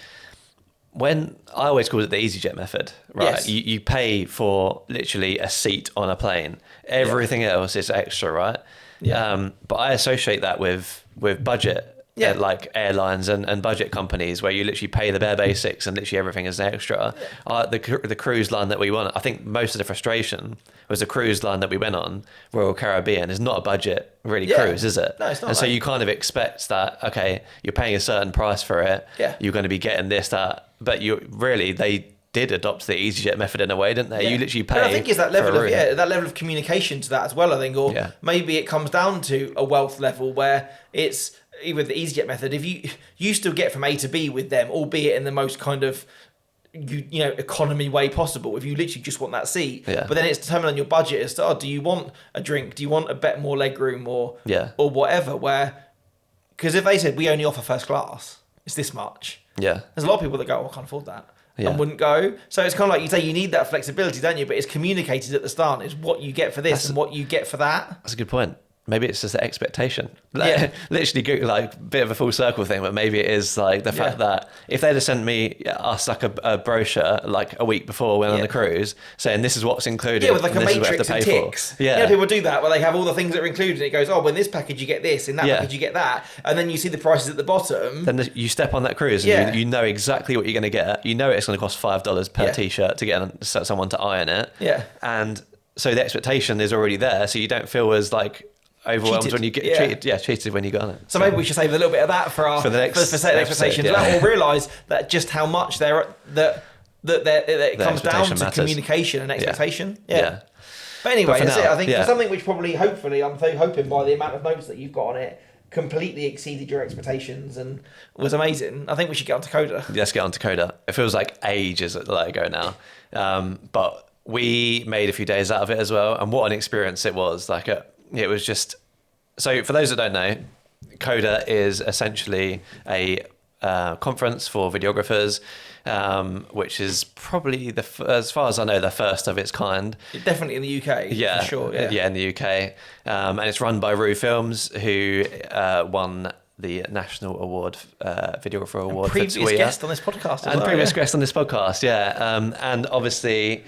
when I always call it the EasyJet method, right? Yes. You pay for literally a seat on a plane. Everything else is extra, right? Yeah. But I associate that with budget. Yeah. Like airlines and budget companies, where you literally pay the bare basics and literally everything is extra. The cruise line that we went, I think most of the frustration was the cruise line that we went on, Royal Caribbean, is not a budget really cruise, is it? No, it's not. And so you kind of expect that, okay, you're paying a certain price for it. Yeah. You're going to be getting this, that, but they did adopt the EasyJet method in a way, didn't they? Yeah. You literally pay. But I think it's that level for a room. that level of communication to that as well. I think, or maybe it comes down to a wealth level where it's with the EasyJet method. If you still get from A to B with them, albeit in the most kind of you know economy way possible. If you literally just want that seat, but then it's determined on your budget as to, do you want a drink? Do you want a bit more leg room or whatever? Where, because if they said we only offer first class, it's this much. Yeah, there's a lot of people that go, oh, I can't afford that. And wouldn't go. So it's kind of like you say, you need that flexibility, don't you? But it's communicated at the start. It's what you get for this and what you get for that. That's a good point. Maybe it's just the expectation. Literally, like bit of a full circle thing, but maybe it is like the fact that if they'd have sent us like a brochure like a week before we went on the cruise, saying this is what's included, with like a matrix and ticks. You know, people do that where they have all the things that are included. And it goes, oh, well, in this package you get this, in that package you get that, and then you see the prices at the bottom. Then you step on that cruise and you know exactly what you're going to get. You know it's going to cost $5 per t-shirt to get someone to iron it. Yeah, and so the expectation is already there, so you don't feel as like overwhelmed cheated. When you get cheated when you got on it. So maybe we should save a little bit of that for our for setting expectations, or realise that just how much it comes down to communication and expectation. Yeah. But anyway, that's it. I think for something which probably, hopefully, I'm hoping by the amount of notes that you've got on it, completely exceeded your expectations and was amazing. I think we should get onto Coda. Let's get onto Coda. It feels like ages ago now, but we made a few days out of it as well, and what an experience it was! Like it was just, so for those that don't know, Coda is essentially a conference for videographers, which is probably as far as I know, the first of its kind. Definitely in the UK, for sure. Yeah, in the UK. And it's run by Rue Films, who won the National Award, Videographer Award. Previous guest on this podcast. Previous guest on this podcast, and obviously...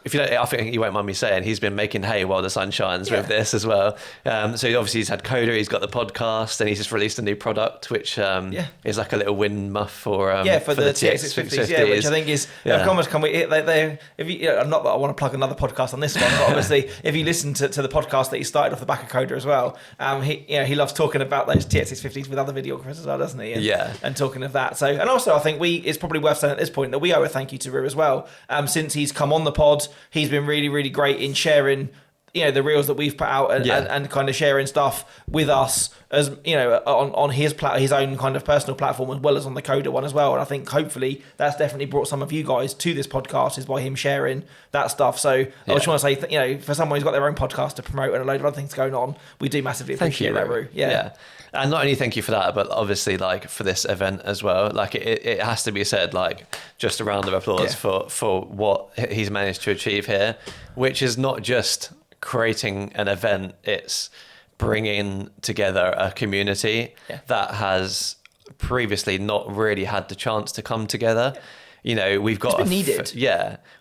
if you don't, I think you won't mind me saying he's been making hay while the sun shines with this as well. So obviously he's had Coda, he's got the podcast, and he's just released a new product which is like a little wind muff for the TX650s, which I think is almost come with it. If you, not that I want to plug another podcast on this one, but obviously if you listen to the podcast that he started off the back of Coda as well, he loves talking about those TX650s with other videographers as well, doesn't he? And talking of that. So, and also I think it's probably worth saying at this point that we owe a thank you to Rue as well. Since he's come on the pod, he's been really, really great in sharing, the reels that we've put out and kind of sharing stuff with us, as on his own kind of personal platform, as well as on the Coda one as well. And I think hopefully that's definitely brought some of you guys to this podcast, is by him sharing that stuff. So I just want to say, for someone who's got their own podcast to promote and a load of other things going on, we do massively appreciate that, Rue. Yeah. And not only thank you for that, but obviously like for this event as well. Like it has to be said, like just a round of applause for what he's managed to achieve here, which is not just creating an event, it's bringing together a community that has previously not really had the chance to come together. you know, we've got it's been needed.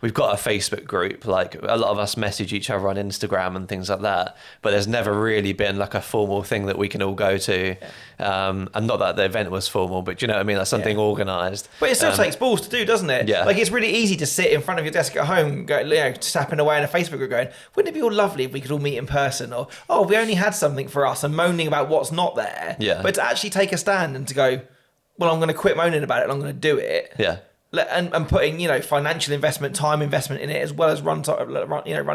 We've got a Facebook group. Like a lot of us message each other on Instagram and things like that, but there's never really been like a formal thing that we can all go to. And not that the event was formal, but you know what I mean, like something organised. But it still takes balls to do, doesn't it? Yeah. Like it's really easy to sit in front of your desk at home, go, you know, tapping away in a Facebook group, going, "Wouldn't it be all lovely if we could all meet in person?" Or, "Oh, we only had something for us," and moaning about what's not there. Yeah. But to actually take a stand and to go, "Well, I'm going to quit moaning about it, and I'm going to do it." Yeah. And putting, you know, financial investment, time investment in it, as well as running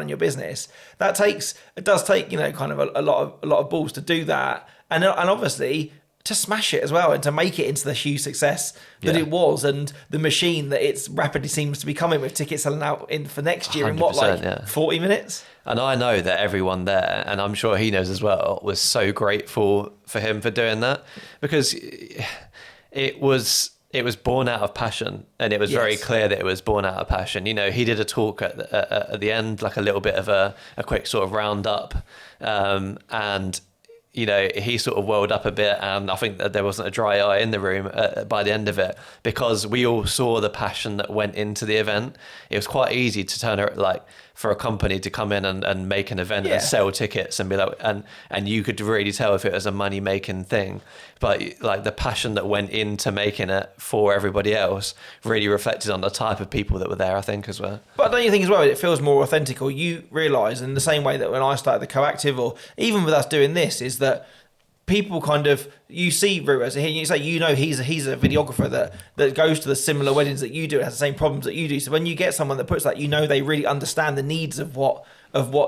your business. It does take, you know, kind of a lot of balls to do that, and obviously to smash it as well, and to make it into the huge success that it was, and the machine that it's rapidly seems to be coming, with tickets selling out for next year in 40 minutes. And I know that everyone there, and I'm sure he knows as well, was so grateful for him for doing that, because it was born out of passion, and it was very clear that it was born out of passion. You know, he did a talk at the end, like a little bit of a quick sort of roundup, and you know, he sort of welled up a bit, and I think that there wasn't a dry eye in the room by the end of it, because we all saw the passion that went into the event. It was quite easy to turn it, like, for a company to come in and make an event and sell tickets and be like, and you could really tell if it was a money making thing, but like the passion that went into making it for everybody else really reflected on the type of people that were there, I think, as well. But don't you think as well, it feels more authentic, or you realise in the same way that when I started the Coactive, or even with us doing this, is that people kind of, you see Ru, you say, you know, he's a videographer that goes to the similar weddings that you do, and has the same problems that you do. So when you get someone that puts that, you know, they really understand the needs of what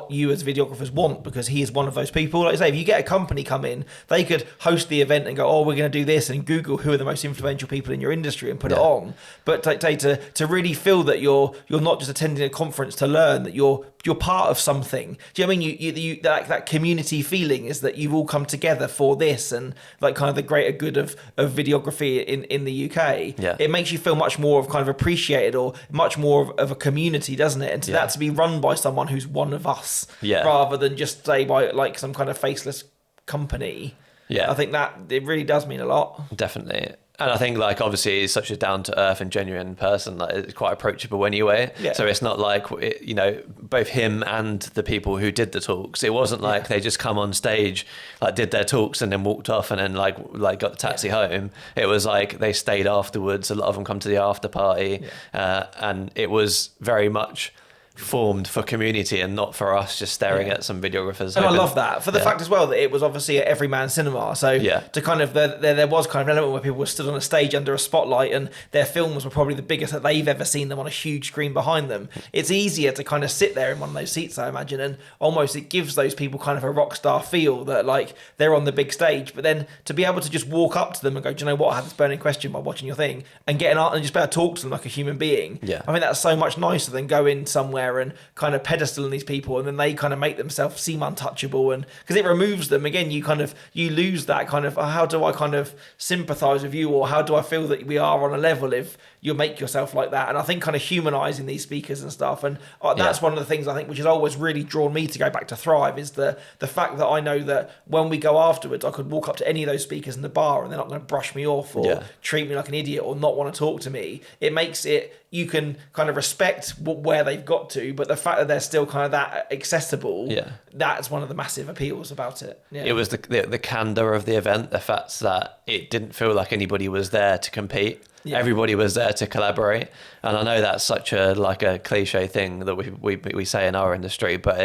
you as videographers want, because he is one of those people. Like I say, if you get a company come in, they could host the event and go, "Oh, we're going to do this," and Google who are the most influential people in your industry and put it on. But to really feel that you're not just attending a conference to learn, that you're part of something. Do you know what I mean? You that community feeling is that you've all come together for this, and like kind of the greater good of videography in the UK. Yeah. It makes you feel much more of kind of appreciated, or much more of a community, doesn't it? And that to be run by someone who's one of us, rather than just say by like some kind of faceless company. I think that it really does mean a lot. Definitely. And I think, like, obviously he's such a down-to-earth and genuine person, like, it's quite approachable anyway. So it's not like, you know, both him and the people who did the talks, it wasn't like they just come on stage, like, did their talks and then walked off and then like got the taxi home. It was like they stayed afterwards. A lot of them come to the after party, and it was very much formed for community and not for us just staring at some videographers. And I love that, for the fact as well that it was obviously at Everyman Cinema, so to kind of there was kind of an element where people were stood on a stage under a spotlight, and their films were probably the biggest that they've ever seen them on a huge screen behind them. It's easier to kind of sit there in one of those seats, I imagine, and almost it gives those people kind of a rock star feel, that like they're on the big stage. But then to be able to just walk up to them and go, "Do you know what, I had this burning question by watching your thing," and get an art and just be able to talk to them like a human being. I think that's so much nicer than going somewhere and kind of pedestaling these people, and then they kind of make themselves seem untouchable, and because it removes them again, you lose that kind of, how do I kind of sympathize with you, or how do I feel that we are on a level if you make yourself like that. And I think kind of humanizing these speakers and stuff, and that's one of the things I think which has always really drawn me to go back to Thrive, is the fact that I know that when we go afterwards, I could walk up to any of those speakers in the bar and they're not going to brush me off or treat me like an idiot or not want to talk to me. It makes it, you can kind of respect where they've got to, but the fact that they're still kind of that accessible, that's one of the massive appeals about it. It was the candor of the event, the fact that it didn't feel like anybody was there to compete. Everybody was there to collaborate, and I know that's such a cliche thing that we say in our industry, but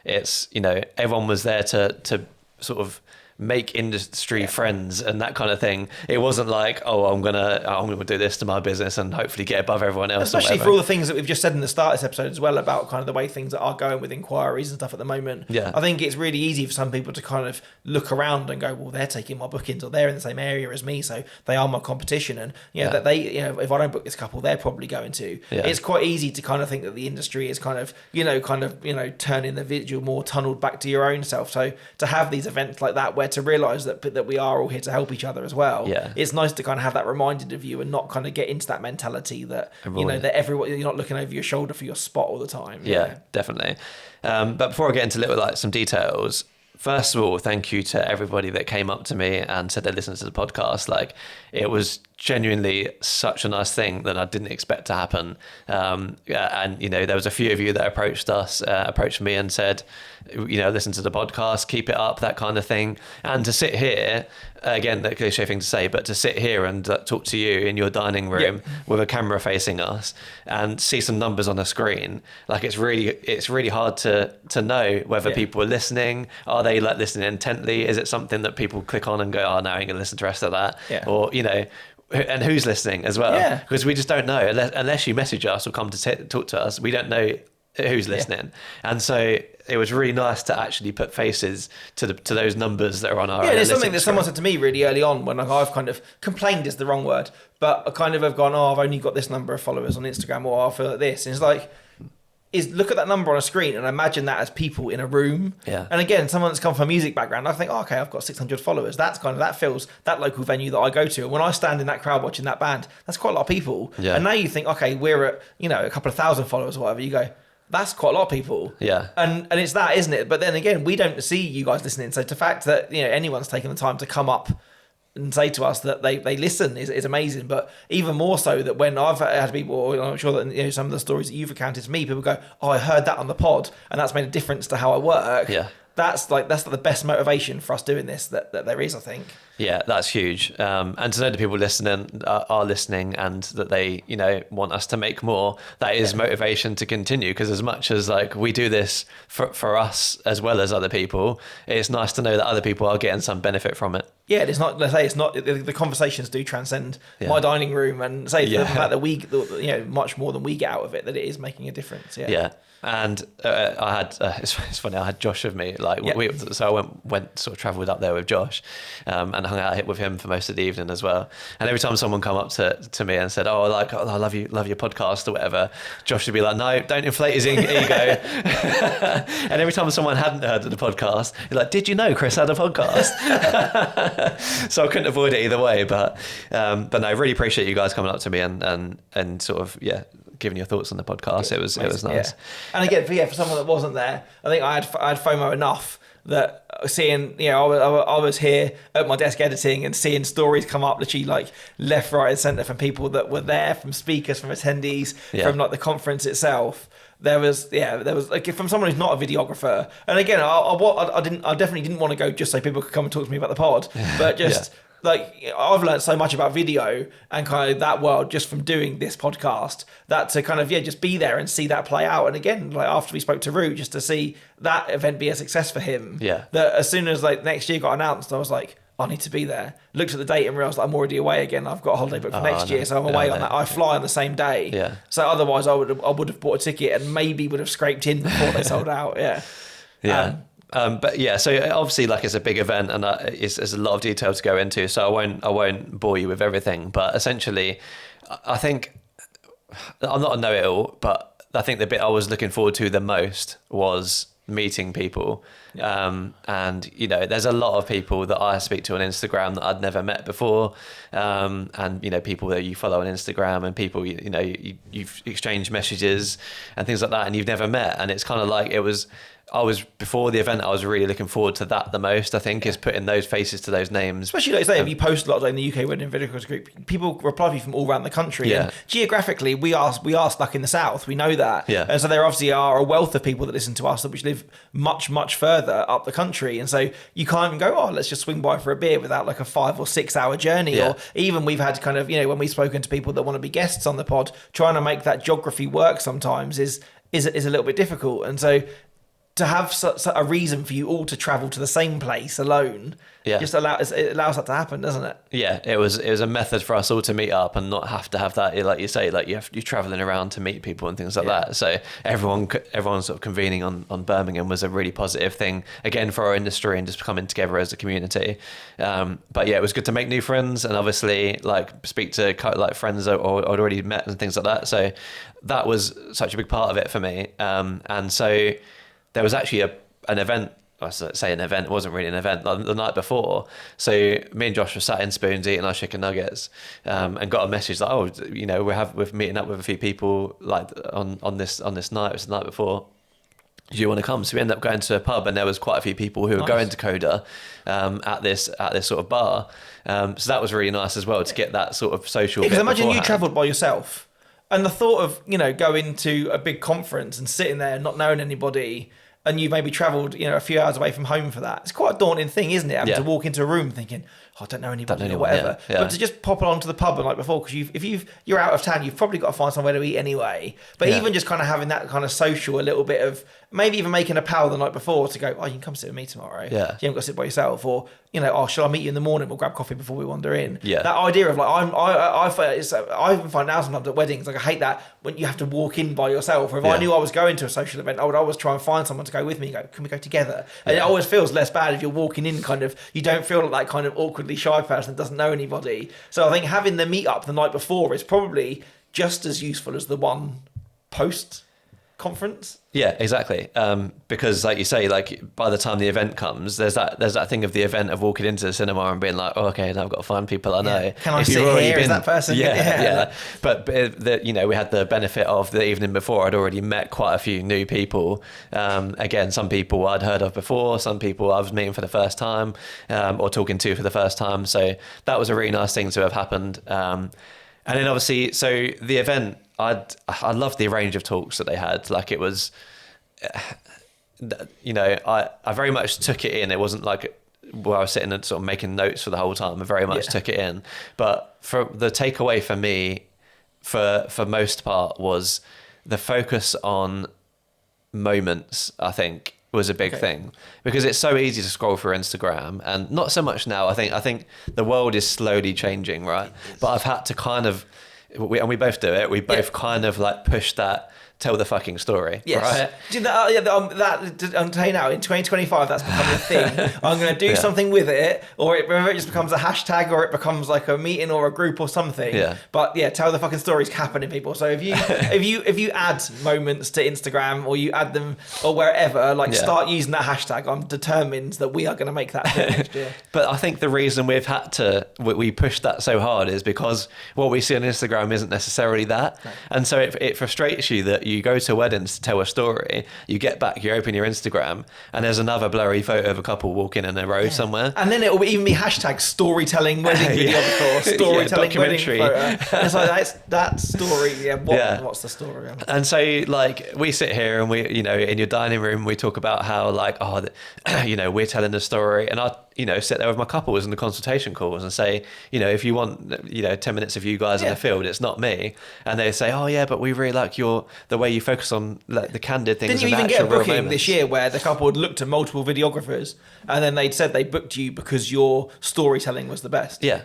it's you know, everyone was there to sort of make industry friends and that kind of thing. It wasn't like, oh, I'm gonna do this to my business and hopefully get above everyone else. Especially for all the things that we've just said in the start of this episode as well, about kind of the way things are going with inquiries and stuff at the moment. I think it's really easy for some people to kind of look around and go, well, they're taking my bookings, or they're in the same area as me, so they are my competition, and that they, you know, if I don't book this couple, they're probably going to. It's quite easy to kind of think that the industry is kind of turning the visual more tunneled back to your own self. So to have these events like that, where to realise that we are all here to help each other as well. It's nice to kind of have that reminded of you, and not kind of get into that mentality that that everyone, you're not looking over your shoulder for your spot all the time. Definitely. But before I get into some details, first of all, thank you to everybody that came up to me and said they listened to the podcast. Like, it was genuinely such a nice thing that I didn't expect to happen. And, you know, there was a few of you that approached me and said, you know, listen to the podcast, keep it up, that kind of thing. And to sit here, again, that cliche thing to say, but to sit here and talk to you in your dining room with a camera facing us and see some numbers on a screen, like it's really hard to know whether people are listening. Are they like listening intently? Is it something that people click on and go, oh, no, I ain't gonna listen to the rest of that? Or, you know, and who's listening as well? Because we just don't know unless you message us or come to talk to us. We don't know who's listening, and so it was really nice to actually put faces to those numbers that are on our. There's something that someone said to me really early on when I've kind of complained is the wrong word, but I kind of have gone, oh, I've only got this number of followers on Instagram, or I feel like this, and it's like, look at that number on a screen and imagine that as people in a room. And again, someone that's come from a music background, I think, oh, okay, I've got 600 followers. That feels that local venue that I go to. And when I stand in that crowd watching that band, that's quite a lot of people. And now you think, okay, we're at, you know, a couple of thousand followers or whatever. You go, that's quite a lot of people. And it's that, isn't it? But then again, we don't see you guys listening. So the fact that, you know, anyone's taken the time to come up and say to us that they listen is amazing. But even more so that when I've had people, I'm sure that, you know, some of the stories that you've recounted to me, people go, oh, I heard that on the pod and that's made a difference to how I work. That's the best motivation for us doing this that there is, I think. Yeah, that's huge. And to know that people listening are listening and that they, you know, want us to make more, that is motivation to continue. Because as much as like we do this for us as well as other people, it's nice to know that other people are getting some benefit from it. Yeah, it's not. Let's say it's not. The conversations do transcend my dining room, and say the fact that we, you know, much more than we get out of it, that it is making a difference. And I had it's funny. I had Josh with me. Like so I went sort of travelled up there with Josh, and hung out with him for most of the evening as well. And every time someone come up to me and said, "Oh, I love your podcast" or whatever, Josh would be like, "No, don't inflate his ego." And every time someone hadn't heard of the podcast, he's like, "Did you know Chris had a podcast?" So I couldn't avoid it either way. But no, I really appreciate you guys coming up to me and sort of giving your thoughts on the podcast. It was nice. And again, for someone that wasn't there, I think I had FOMO enough that seeing, you know, I was here at my desk editing and seeing stories come up literally like left, right and centre from people that were there, from speakers, from attendees, from like the conference itself. There was like from someone who's not a videographer. And again, I definitely didn't want to go just so people could come and talk to me about the pod, but just like I've learned so much about video and kind of that world just from doing this podcast, that to kind of just be there and see that play out. And again, like after we spoke to Rue, just to see that event be a success for him. That as soon as like next year got announced, I was like, I need to be there. Looked at the date and realised that I'm already away again. I've got a holiday booked for next year, so I'm away on that. I fly on the same day. So otherwise, I would have bought a ticket and maybe would have scraped in before they sold out. But so obviously, like, it's a big event and there's a lot of detail to go into. So I won't bore you with everything. But essentially, I think I'm not a know-it-all, but I think the bit I was looking forward to the most was meeting people. And you know, there's a lot of people that I speak to on Instagram that I'd never met before, and you know, people that you follow on Instagram and people you know you've exchanged messages and things like that, and you've never met. And it's kind of like before the event, I was really looking forward to that the most, I think, is putting those faces to those names. Especially, like I say, if you post a lot, like in the UK Wedding Videographers group, people reply to you from all around the country. And geographically, we are stuck in the south. We know that. And so there obviously are a wealth of people that listen to us that which live much, much further up the country. And so you can't even go, oh, let's just swing by for a beer without like a 5 or 6 hour journey. Or even we've had kind of, you know, when we've spoken to people that want to be guests on the pod, trying to make that geography work sometimes is a little bit difficult. And so to have a reason for you all to travel to the same place alone, just allows that to happen, doesn't it? Yeah, it was a method for us all to meet up and not have to have that, like you say, like you're traveling around to meet people and things like that. So everyone sort of convening on Birmingham was a really positive thing, again, for our industry and just coming together as a community. But yeah, it was good to make new friends and obviously like speak to like friends that I'd already met and things like that. So that was such a big part of it for me. And so there was actually an event, I say an event, it wasn't really an event, the night before. So me and Josh were sat in Spoons eating our chicken nuggets, and got a message like, oh, you know, we're meeting up with a few people like on this night, it was the night before. do you want to come? So we ended up going to a pub, and there was quite a few people who were going to Coda at this sort of bar. So that was really nice as well to get that sort of social. Because imagine you travelled by yourself, and the thought of going to a big conference and sitting there not knowing anybody, and you've maybe travelled a few hours away from home for that. It's quite a daunting thing, isn't it? Having to walk into a room thinking, I don't know anybody or whatever. But to just pop along to the pub like before, because if you're out of town, you've probably got to find somewhere to eat anyway. But even just kind of having that kind of social, a little bit of maybe even making a pal the night before to go, oh, you can come sit with me tomorrow. Yeah. You haven't got to sit by yourself, or oh, shall I meet you in the morning? We'll grab coffee before we wander in. Yeah. That idea of like I even find now sometimes at weddings, like I hate that when you have to walk in by yourself. Or if I knew I was going to a social event, I would always try and find someone to go with me. And go, can we go together? And it always feels less bad if you're walking in kind of, you don't feel like that kind of awkwardly shy person that doesn't know anybody. So I think having the meet up the night before is probably just as useful as the one post conference. Yeah, exactly. Because like you say, like by the time the event comes, there's that thing of the event of walking into the cinema and being like, oh, okay, now I've got to find people I know. Can I sit here? Is that person? Yeah. But we had the benefit of the evening before. I'd already met quite a few new people. Again, some people I'd heard of before, some people I was meeting for the first time, or talking to for the first time. So that was a really nice thing to have happened. And then obviously, so the event, I loved the range of talks that they had. Like it was, I very much took it in. It wasn't like where I was sitting and sort of making notes for the whole time. I very much took it in. But for the takeaway for me, for most part, was the focus on moments, I think, was a big thing, because it's so easy to scroll through Instagram, and not so much now. I think the world is slowly changing, right? But I've had to kind of, we both do it. We both kind of like push that, tell the fucking story. Yes. Right? Do you know, I'm telling you now, in 2025, that's becoming a thing. I'm going to do something with it, or whether it just becomes a hashtag, or it becomes like a meeting or a group or something. Yeah. But tell the fucking stories happening, people. So if you add moments to Instagram, or you add them or wherever, start using that hashtag. I'm determined that we are going to make that thing next year. But I think the reason we pushed that so hard is because what we see on Instagram isn't necessarily that. No. And so it frustrates you that you go to weddings to tell a story, you get back, you open your Instagram, and there's another blurry photo of a couple walking in a road somewhere. And then it will even be hashtag storytelling wedding videographer, or storytelling wedding photo. And it's like, that story, what's the story? And so, like, we sit here and we, in your dining room, we talk about how, like, we're telling the story, and I, sit there with my couples in the consultation calls and say, if you want, 10 minutes of you guys in the field, it's not me. And they say, oh yeah, but we really like the way you focus on like the candid things. Didn't you even get a booking this year where the couple had looked at multiple videographers, and then they'd said they booked you because your storytelling was the best? Yeah.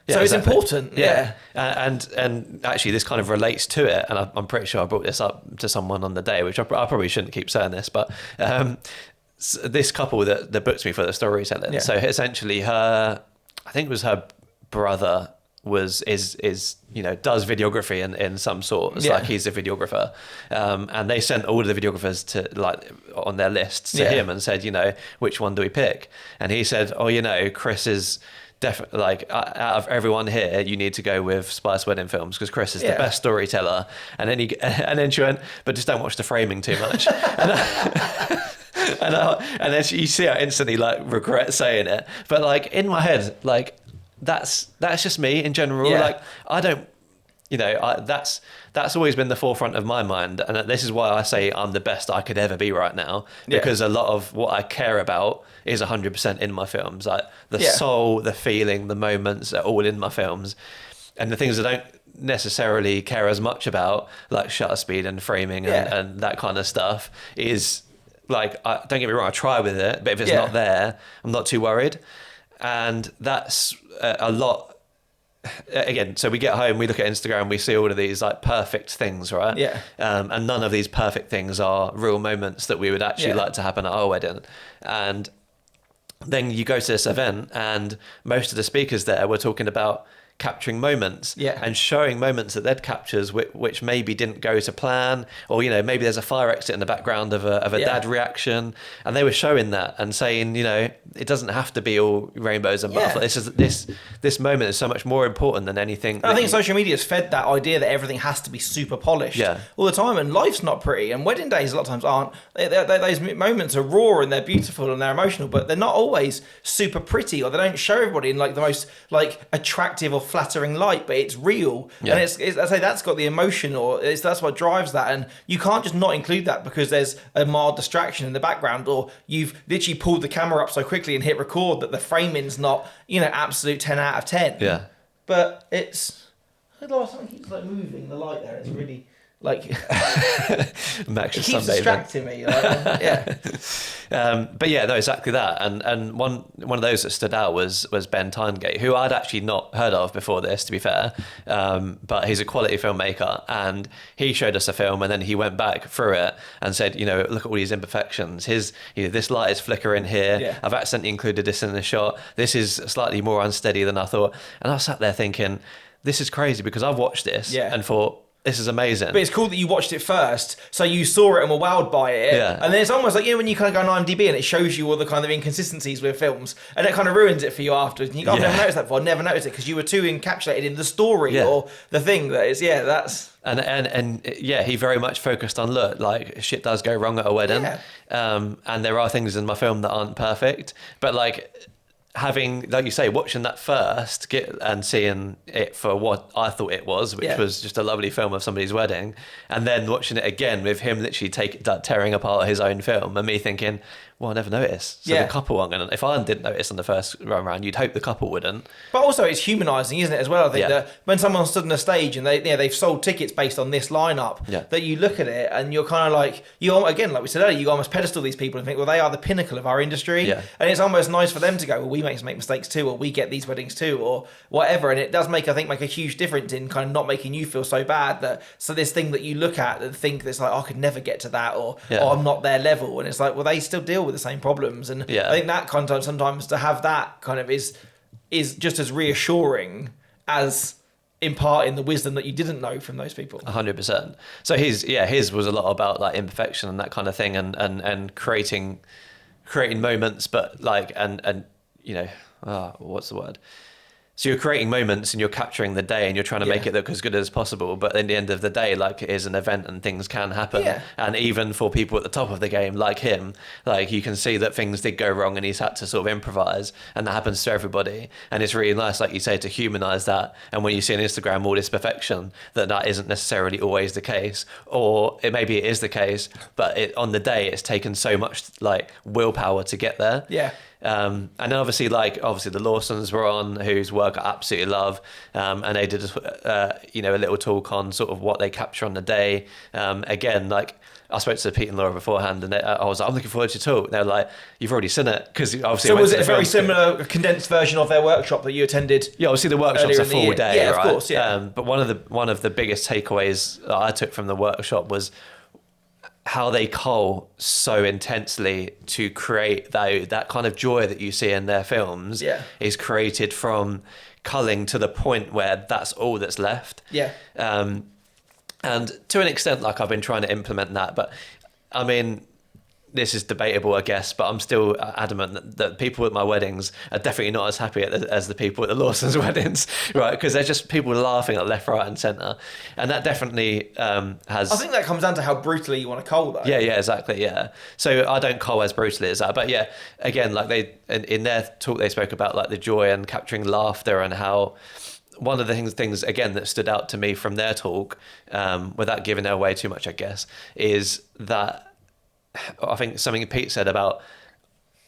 So it's important. Yeah. And actually this kind of relates to it. And I'm pretty sure I brought this up to someone on the day, which I probably shouldn't keep saying this, but, this couple that booked me for the storytelling. So essentially I think it was her brother does videography in some sort. It's like he's a videographer. And they sent all of the videographers to like on their lists to him and said, which one do we pick? And he said, Chris is definitely, like, out of everyone here, you need to go with Spice Wedding Films because Chris is the best storyteller. And then she went, but just don't watch the framing too much. And then you see her instantly like regret saying it, but like in my head, like that's just me in general. Like I don't, that's always been the forefront of my mind, and this is why I say I'm the best I could ever be right now, because a lot of what I care about is 100% in my films. Like the soul, the feeling, the moments are all in my films, and the things I don't necessarily care as much about, like shutter speed and framing and that kind of stuff, is like, don't get me wrong, I try with it, but if it's not there, I'm not too worried. And that's a lot. Again, so we get home, we look at Instagram, we see all of these like perfect things, right? Yeah. And none of these perfect things are real moments that we would actually like to happen at our wedding. And then you go to this event, and most of the speakers there were talking about capturing moments Yeah. and showing moments that they'd captures which maybe didn't go to plan, or maybe there's a fire exit in the background of a dad reaction, and they were showing that and saying, it doesn't have to be all rainbows and butterflies. This moment is so much more important than anything. I think social media has fed that idea that everything has to be super polished all the time, and life's not pretty, and wedding days a lot of times aren't. Those moments are raw and they're beautiful and they're emotional, but they're not always super pretty, or they don't show everybody in like the most like attractive or flattering light, but it's real. And it's I say that's got the emotion, or that's what drives that, and you can't just not include that because there's a mild distraction in the background, or you've literally pulled the camera up so quickly and hit record that the framing's not absolute 10 out of 10. Yeah, but it's something keeps like moving the light there. It's really like Max it keeps distracting me. But yeah, no, exactly that. And one of those that stood out was Ben Tyngate, who I'd actually not heard of before this, to be fair. But he's a quality filmmaker, and he showed us a film, and then he went back through it and said, look at all these imperfections. This light is flickering here. Yeah. I've accidentally included this in the shot. This is slightly more unsteady than I thought. And I sat there thinking, this is crazy, because I've watched this and thought, this is amazing. But it's cool that you watched it first, so you saw it and were wowed by it. Yeah. And then it's almost like, when you kind of go on IMDb and it shows you all the kind of inconsistencies with films, and it kind of ruins it for you afterwards. And you go, I've never noticed that before. I've never noticed it because you were too encapsulated in the story or the thing that is, that's... And he very much focused on, look, like, shit does go wrong at a wedding. Yeah. And there are things in my film that aren't perfect. But, like, having, like you say, watching that first and seeing it for what I thought it was, which was just a lovely film of somebody's wedding, and then watching it again with him literally tearing apart his own film, and me thinking, well, I never noticed. So the couple aren't going to... If I didn't notice on the first run round, you'd hope the couple wouldn't. But also it's humanising, isn't it, as well? I think that when someone stood on a stage and they've sold tickets based on this lineup, that you look at it and you're kind of like... Again, like we said earlier, you almost pedestal these people and think, well, they are the pinnacle of our industry. Yeah. And it's almost nice for them to go, well, we make mistakes too, or we get these weddings too, or whatever. And it does make a huge difference in kind of not making you feel so bad so this thing that you look at and think that's like, I could never get to that, or I'm not their level. And it's like, well, they still deal with the same problems. And I think that kind of sometimes to have that kind of is just as reassuring as imparting the wisdom that you didn't know from those people. 100%. So his was a lot about like imperfection and that kind of thing, and creating moments, but like and what's the word? So you're creating moments and you're capturing the day and you're trying to make it look as good as possible. But at the end of the day, like, it is an event and things can happen. Yeah. And even for people at the top of the game, like him, like, you can see that things did go wrong and he's had to sort of improvise, and that happens to everybody. And it's really nice, like you say, to humanize that. And when you see on Instagram all this perfection, that isn't necessarily always the case, or maybe it is the case, but on the day it's taken so much like willpower to get there. Yeah. And then obviously the Lawsons were on, whose work I absolutely love, and they did a little talk on sort of what they capture on the day. Again, like, I spoke to Pete and Laura beforehand, and I was like, I'm looking forward to talk. They're like, you've already seen it, because obviously. So was it a very similar condensed version of their workshop that you attended? Yeah, obviously the workshop's a full day, yeah, right? Of course, yeah. But one of the biggest takeaways that I took from the workshop was how they cull so intensely to create that kind of joy that you see in their films is created from culling to the point where that's all that's left. Yeah. And to an extent, like, I've been trying to implement that, but I mean, this is debatable, I guess, but I'm still adamant that people at my weddings are definitely not as happy as the people at the Lawsons' weddings, right? Because they're just people laughing at left, right, and centre, and that definitely has. I think that comes down to how brutally you want to cull, though. Yeah, exactly, yeah. So I don't cull as brutally as that, but yeah, again, like they in their talk they spoke about like the joy and capturing laughter, and how one of the things again that stood out to me from their talk, without giving it away too much, I guess, is that. I think something Pete said about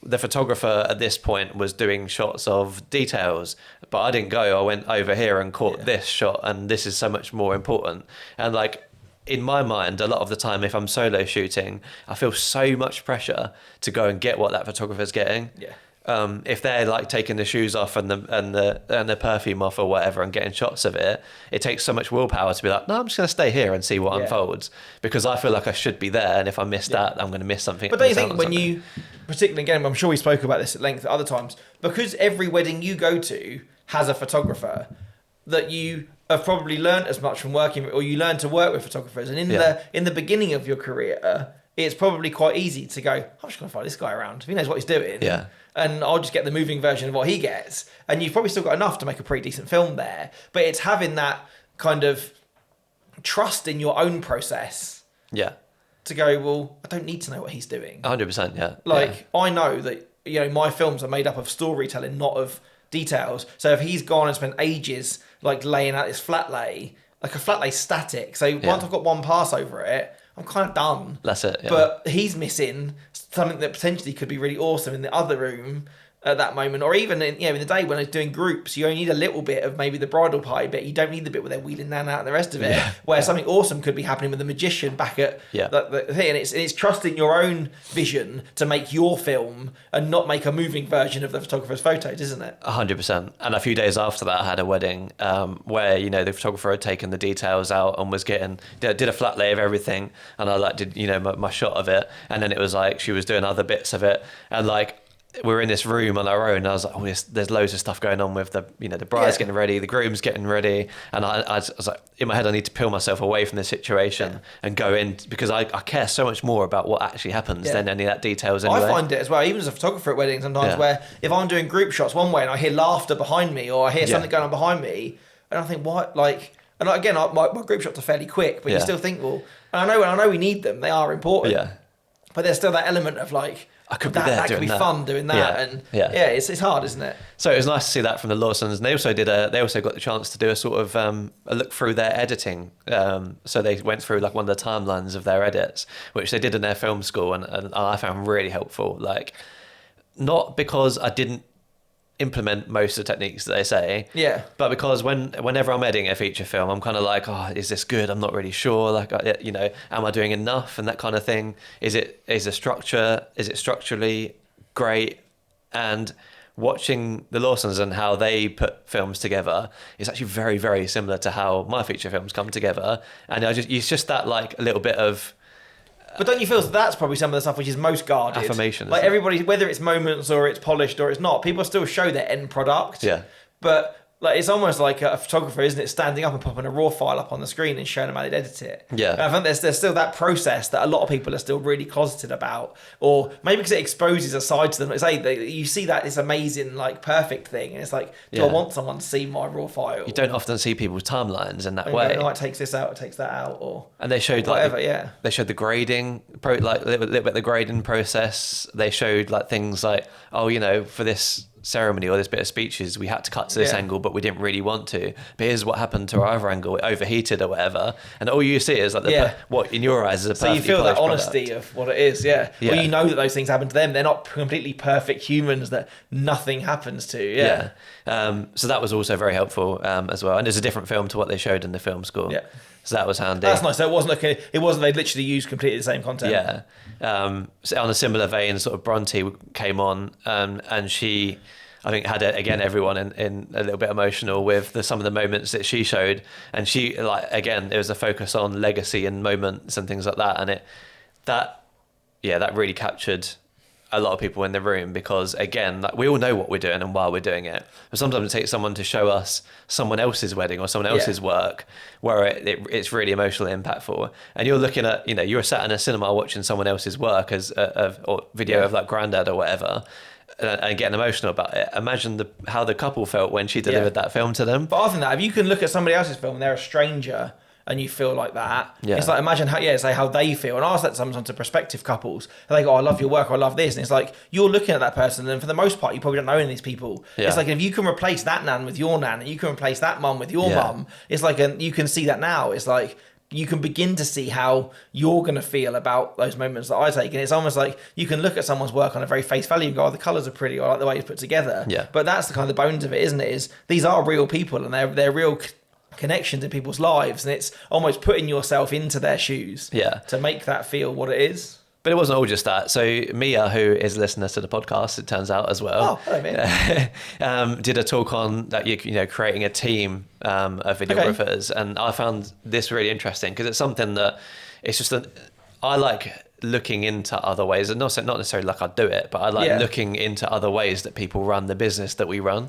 the photographer at this point was doing shots of details, but I didn't go. I went over here and caught this shot, and this is so much more important. And like, in my mind, a lot of the time, if I'm solo shooting, I feel so much pressure to go and get what that photographer's getting. Yeah. If they're like taking the shoes off and the perfume off or whatever and getting shots of it, it takes so much willpower to be like, no, I'm just going to stay here and see what unfolds, because I feel like I should be there, and if I miss that, I'm going to miss something. But don't you think when you, particularly again, I'm sure we spoke about this at length at other times, because every wedding you go to has a photographer, that you have probably learned as much from working, or you learn to work with photographers. And in the beginning of your career, it's probably quite easy to go, I'm just going to follow this guy around. If he knows what he's doing. Yeah. And I'll just get the moving version of what he gets. And you've probably still got enough to make a pretty decent film there. But it's having that kind of trust in your own process. Yeah. To go, well, I don't need to know what he's doing. 100%, yeah. Like, I know that, you know, my films are made up of storytelling, not of details. So if he's gone and spent ages, like, laying out this flat lay, like a flat lay static. So once I've got one pass over it, I'm kind of done. That's it, yeah. But he's missing something that potentially could be really awesome in the other room at that moment, or even in the day when I was doing groups, you only need a little bit of maybe the bridal party bit. You don't need the bit where they're wheeling Nan out and the rest of it, where something awesome could be happening with the magician back at the thing. And it's trusting your own vision to make your film and not make a moving version of the photographer's photos, isn't it? 100%. And a few days after that, I had a wedding where, you know, the photographer had taken the details out and was did a flat lay of everything, and I did, you know, my shot of it, and then it was like she was doing other bits of it, and like, we're in this room on our own, and I was like, oh, there's loads of stuff going on with the bride's getting ready, the groom's getting ready, and I was like, in my head, I need to peel myself away from the situation and go in, because I care so much more about what actually happens than any of that details anyway. I find it as well, even as a photographer at weddings sometimes, where if I'm doing group shots one way and I hear laughter behind me, or I hear something going on behind me, and I think, what, like, and again, my group shots are fairly quick, but you still think, well, and I know we need them, they are important, but there's still that element of like, I could be there that doing could be that. fun doing that, and it's hard, isn't it? So it was nice to see that from the Lawsons. And they also got the chance to do a sort of a look through their editing. So they went through like one of the timelines of their edits, which they did in their film school, and I found really helpful. Like, not because I didn't implement most of the techniques that they say, but because whenever I'm editing a feature film, I'm kind of like, oh, is this good? I'm not really sure. Like, you know, am I doing enough, and that kind of thing. Is it structurally great? And watching the Lawsons and how they put films together is actually very, very similar to how my feature films come together. And it's just that like a little bit of. But don't you feel that's probably some of the stuff which is most guarded? Affirmation. Like everybody, whether it's moments or it's polished or it's not, people still show their end product. Yeah. But like it's almost like a photographer, isn't it, standing up and popping a raw file up on the screen and showing them how they'd edit it. Yeah. And I think there's still that process that a lot of people are still really closeted about, or maybe because it exposes a side to them. Like say you see that this amazing like perfect thing, and it's like, do I want someone to see my raw file? You don't often see people's timelines in that and way. Oh, it takes this out, it takes that out, or and they showed whatever. They showed the grading, like a little bit of the grading process. They showed like things like, oh, you know, for this ceremony or this bit of speeches, we had to cut to this angle, but we didn't really want to. But here's what happened to our other angle; it overheated or whatever. And all you see is like what in your eyes is a perfect. So you feel that honesty product. Of what it is, Well, you know that those things happen to them. They're not completely perfect humans that nothing happens to. So that was also very helpful as well. And there's a different film to what they showed in the film school. Yeah. So that was handy. That's nice. So it wasn't they literally used completely the same content. Yeah. So on a similar vein, sort of Bronte came on, and she, I think, had everyone in a little bit emotional with some of the moments that she showed, and she there was a focus on legacy and moments and things like that, and that really captured a lot of people in the room, because again, like, we all know what we're doing and why we're doing it, but sometimes it takes someone to show us someone else's wedding or someone else's work where it's really emotionally impactful, and you're looking at, you know, you're sat in a cinema watching someone else's work or video of like Grandad or whatever, and getting emotional about it. Imagine how the couple felt when she delivered that film to them. But other than that, if you can look at somebody else's film and they're a stranger and you feel like that, it's like, imagine how they feel. And I ask that sometimes to prospective couples, and they go, oh, I love your work, or I love this, and it's like, you're looking at that person, and for the most part you probably don't know any of these people. It's like, if you can replace that nan with your nan, and you can replace that mum with your mum, it's like, you can see that now. It's like, you can begin to see how you're going to feel about those moments that I take. And it's almost like you can look at someone's work on a very face value and go, oh, the colours are pretty, or I like the way it's put together. But that's the kind of the bones of it, isn't it? Is these are real people, and they're real connections in people's lives, and it's almost putting yourself into their shoes to make that feel what it is. But it wasn't all just that. So Mia, who is a listener to the podcast, it turns out, as well. Oh, hello, Mia. Did a talk on that, you know, creating a team of videographers, and I found this really interesting, because it's something that it's just I like looking into other ways, and not necessarily like I do it, but I like looking into other ways that people run the business that we run.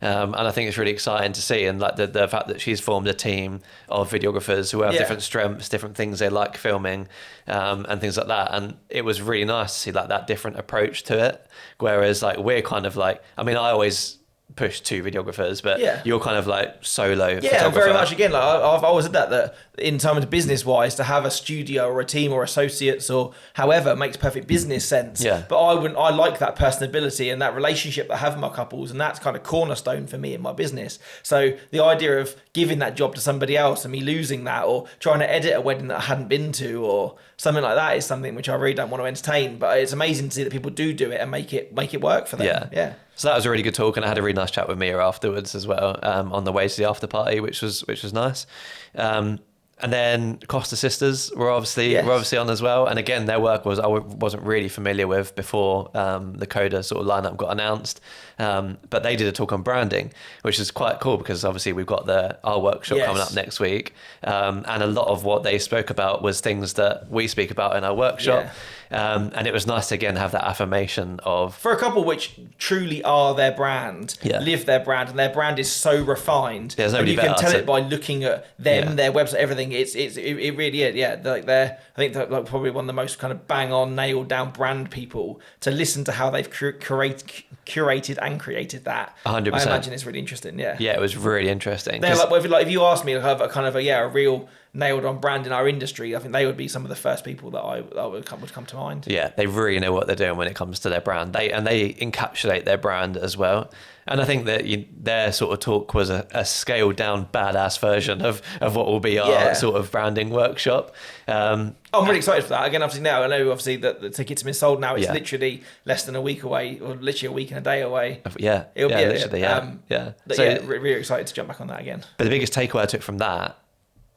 And I think it's really exciting to see, and like the fact that she's formed a team of videographers who have different strengths, different things they like filming, and things like that. And it was really nice to see like that different approach to it. Whereas like we're kind of like, I mean, I always push 2 videographers, but you're kind of like solo photographer. Very much. Again, like I've always said that in terms of business wise, to have a studio or a team or associates or however makes perfect business sense. But I like that personability and that relationship that I have with my couples, and that's kind of cornerstone for me in my business. So the idea of giving that job to somebody else and me losing that, or trying to edit a wedding that I hadn't been to or something like that, is something which I really don't want to entertain. But it's amazing to see that people do it and make it work for them. So that was a really good talk, and I had a really nice chat with Mia afterwards as well, on the way to the after party, which was nice. And then Costa Sisters were obviously on as well, and again their work I wasn't really familiar with before the Coda sort of lineup got announced, but they did a talk on branding, which is quite cool because obviously we've got our workshop coming up next week, and a lot of what they spoke about was things that we speak about in our workshop. And it was nice to again have that affirmation of, for a couple which truly are their brand, live their brand, and their brand is so refined. And you can tell it by looking at them, their website, everything. It really is. Like I think they're like probably one of the most kind of bang on, nailed down brand people. To listen to how they've curated and created that, 100%. I imagine it's really interesting. Yeah, it was really interesting. They're like if you asked me to have a kind of a real nailed on brand in our industry, I think they would be some of the first people that would come to mind. Yeah, they really know what they're doing when it comes to their brand. They encapsulate their brand as well. And I think that their sort of talk was a scaled down badass version of what will be our sort of branding workshop. I'm really excited for that. Again, obviously now I know obviously that the tickets have been sold now. It's literally less than a week away, or literally a week and a day away. So really excited to jump back on that again. But the biggest takeaway I took from that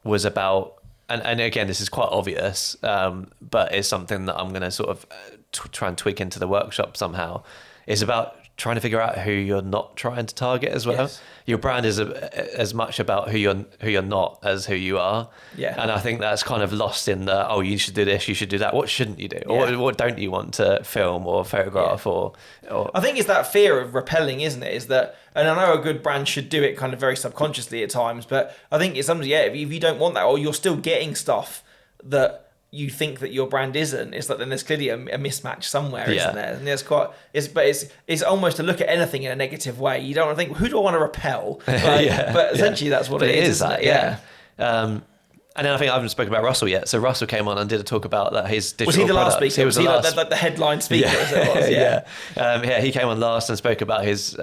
was about, and again, this is quite obvious, but it's something that I'm going to sort of try and tweak into the workshop somehow, is about trying to figure out who you're not trying to target as well. Your brand is as much about who you're not as who you are. And I think that's kind of lost in the, you should do this, you should do that. What shouldn't you do? Or what don't you want to film or photograph or I think it's that fear of repelling, isn't it? Is that, and I know a good brand should do it kind of very subconsciously at times, but I think it's something, if you don't want that, or you're still getting stuff that you think that your brand isn't, it's like then there's clearly a mismatch somewhere, isn't there? And there's it's almost to look at anything in a negative way. You don't want to think, who do I want to repel? But essentially that's what it is, isn't it? And then I think I haven't spoken about Russell yet. So Russell came on and did a talk about his digital products. Was he the last speaker? He was the headline speaker, as it was. He came on last and spoke about his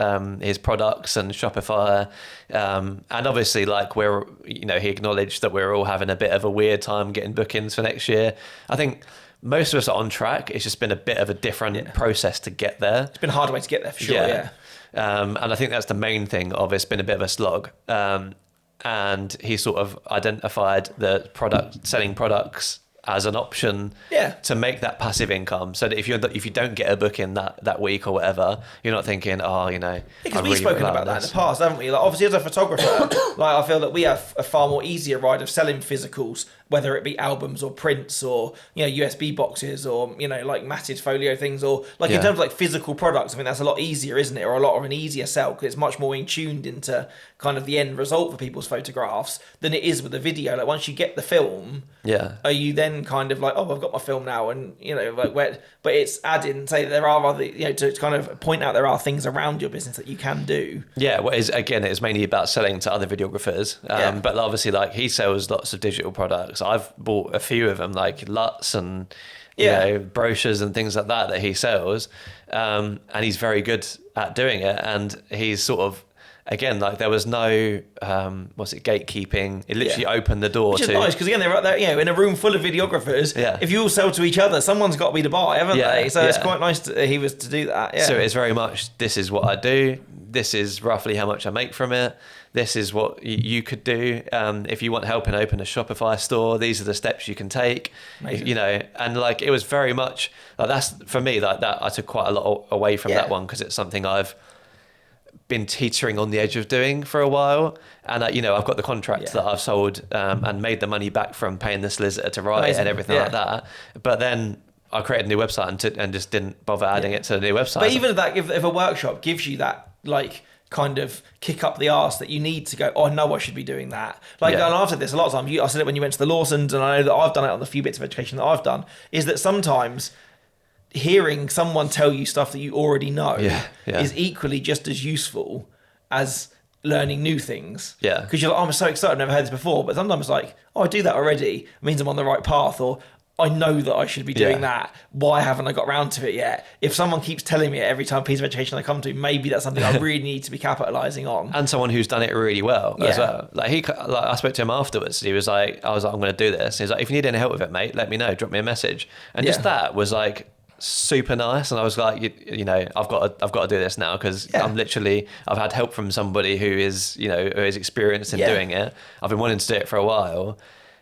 products and Shopify. And obviously, like he acknowledged that we're all having a bit of a weird time getting bookings for next year. I think most of us are on track. It's just been a bit of a different process to get there. It's been a hard way to get there, for sure, And I think that's the main thing of it's been a bit of a slog. And he sort of identified the selling products as an option to make that passive income, so that if you don't get a booking that week or whatever, you're not thinking, because we've spoken about that in the past, haven't we? Like, obviously as a photographer, like I feel that we have a far more easier ride of selling physicals, whether it be albums or prints or USB boxes or like matted folio things, or like in terms of like physical products. I mean, that's a lot easier, isn't it? Or a lot of an easier sell, because it's much more in tuned into kind of the end result for people's photographs than it is with the video. Like once you get the film, are you then kind of like, I've got my film now, and like where? But it's adding, say there are other, to kind of point out there are things around your business that you can do. It's mainly about selling to other videographers, but obviously like he sells lots of digital products. I've bought a few of them, like LUTs and brochures and things like that he sells, and he's very good at doing it. And he's sort of, again, like there was no gatekeeping. It literally opened the door. Which is nice, because again they're right there, in a room full of videographers. If you all sell to each other, someone's got to be the buy, haven't they? So it's quite nice he was to do that. So it's very much, this is what I do. This is roughly how much I make from it. This is what you could do. If you want help in open a Shopify store, these are the steps you can take. And like it was very much like, that's for me, like that I took quite a lot away from that one, because it's something I've been teetering on the edge of doing for a while. And I've got the contract that I've sold and made the money back from paying the solicitor to write it and everything like that. But then I created a new website and just didn't bother adding it to the new website. But even if a workshop gives you that like kind of kick up the arse that you need to go, oh, I know I should be doing that. Like, and I've said this a lot of times, I said it when you went to the Lawsons, and I know that I've done it on the few bits of education that I've done, is that sometimes hearing someone tell you stuff that you already know is equally just as useful as learning new things. Yeah. Because you're like, oh, I'm so excited, I've never heard this before. But sometimes it's like, oh, I do that already. It means I'm on the right path, or I know that I should be doing that. Why haven't I got around to it yet? If someone keeps telling me it every time piece of education I come to, maybe that's something I really need to be capitalising on. And someone who's done it really well as well. Like I spoke to him afterwards. He was like, I was like, I'm going to do this. He was like, if you need any help with it, mate, let me know. Drop me a message. And just that was like super nice. And I was like, you know, I've got to do this now, because I've had help from somebody who is, you know, who is experienced in doing it. I've been wanting to do it for a while.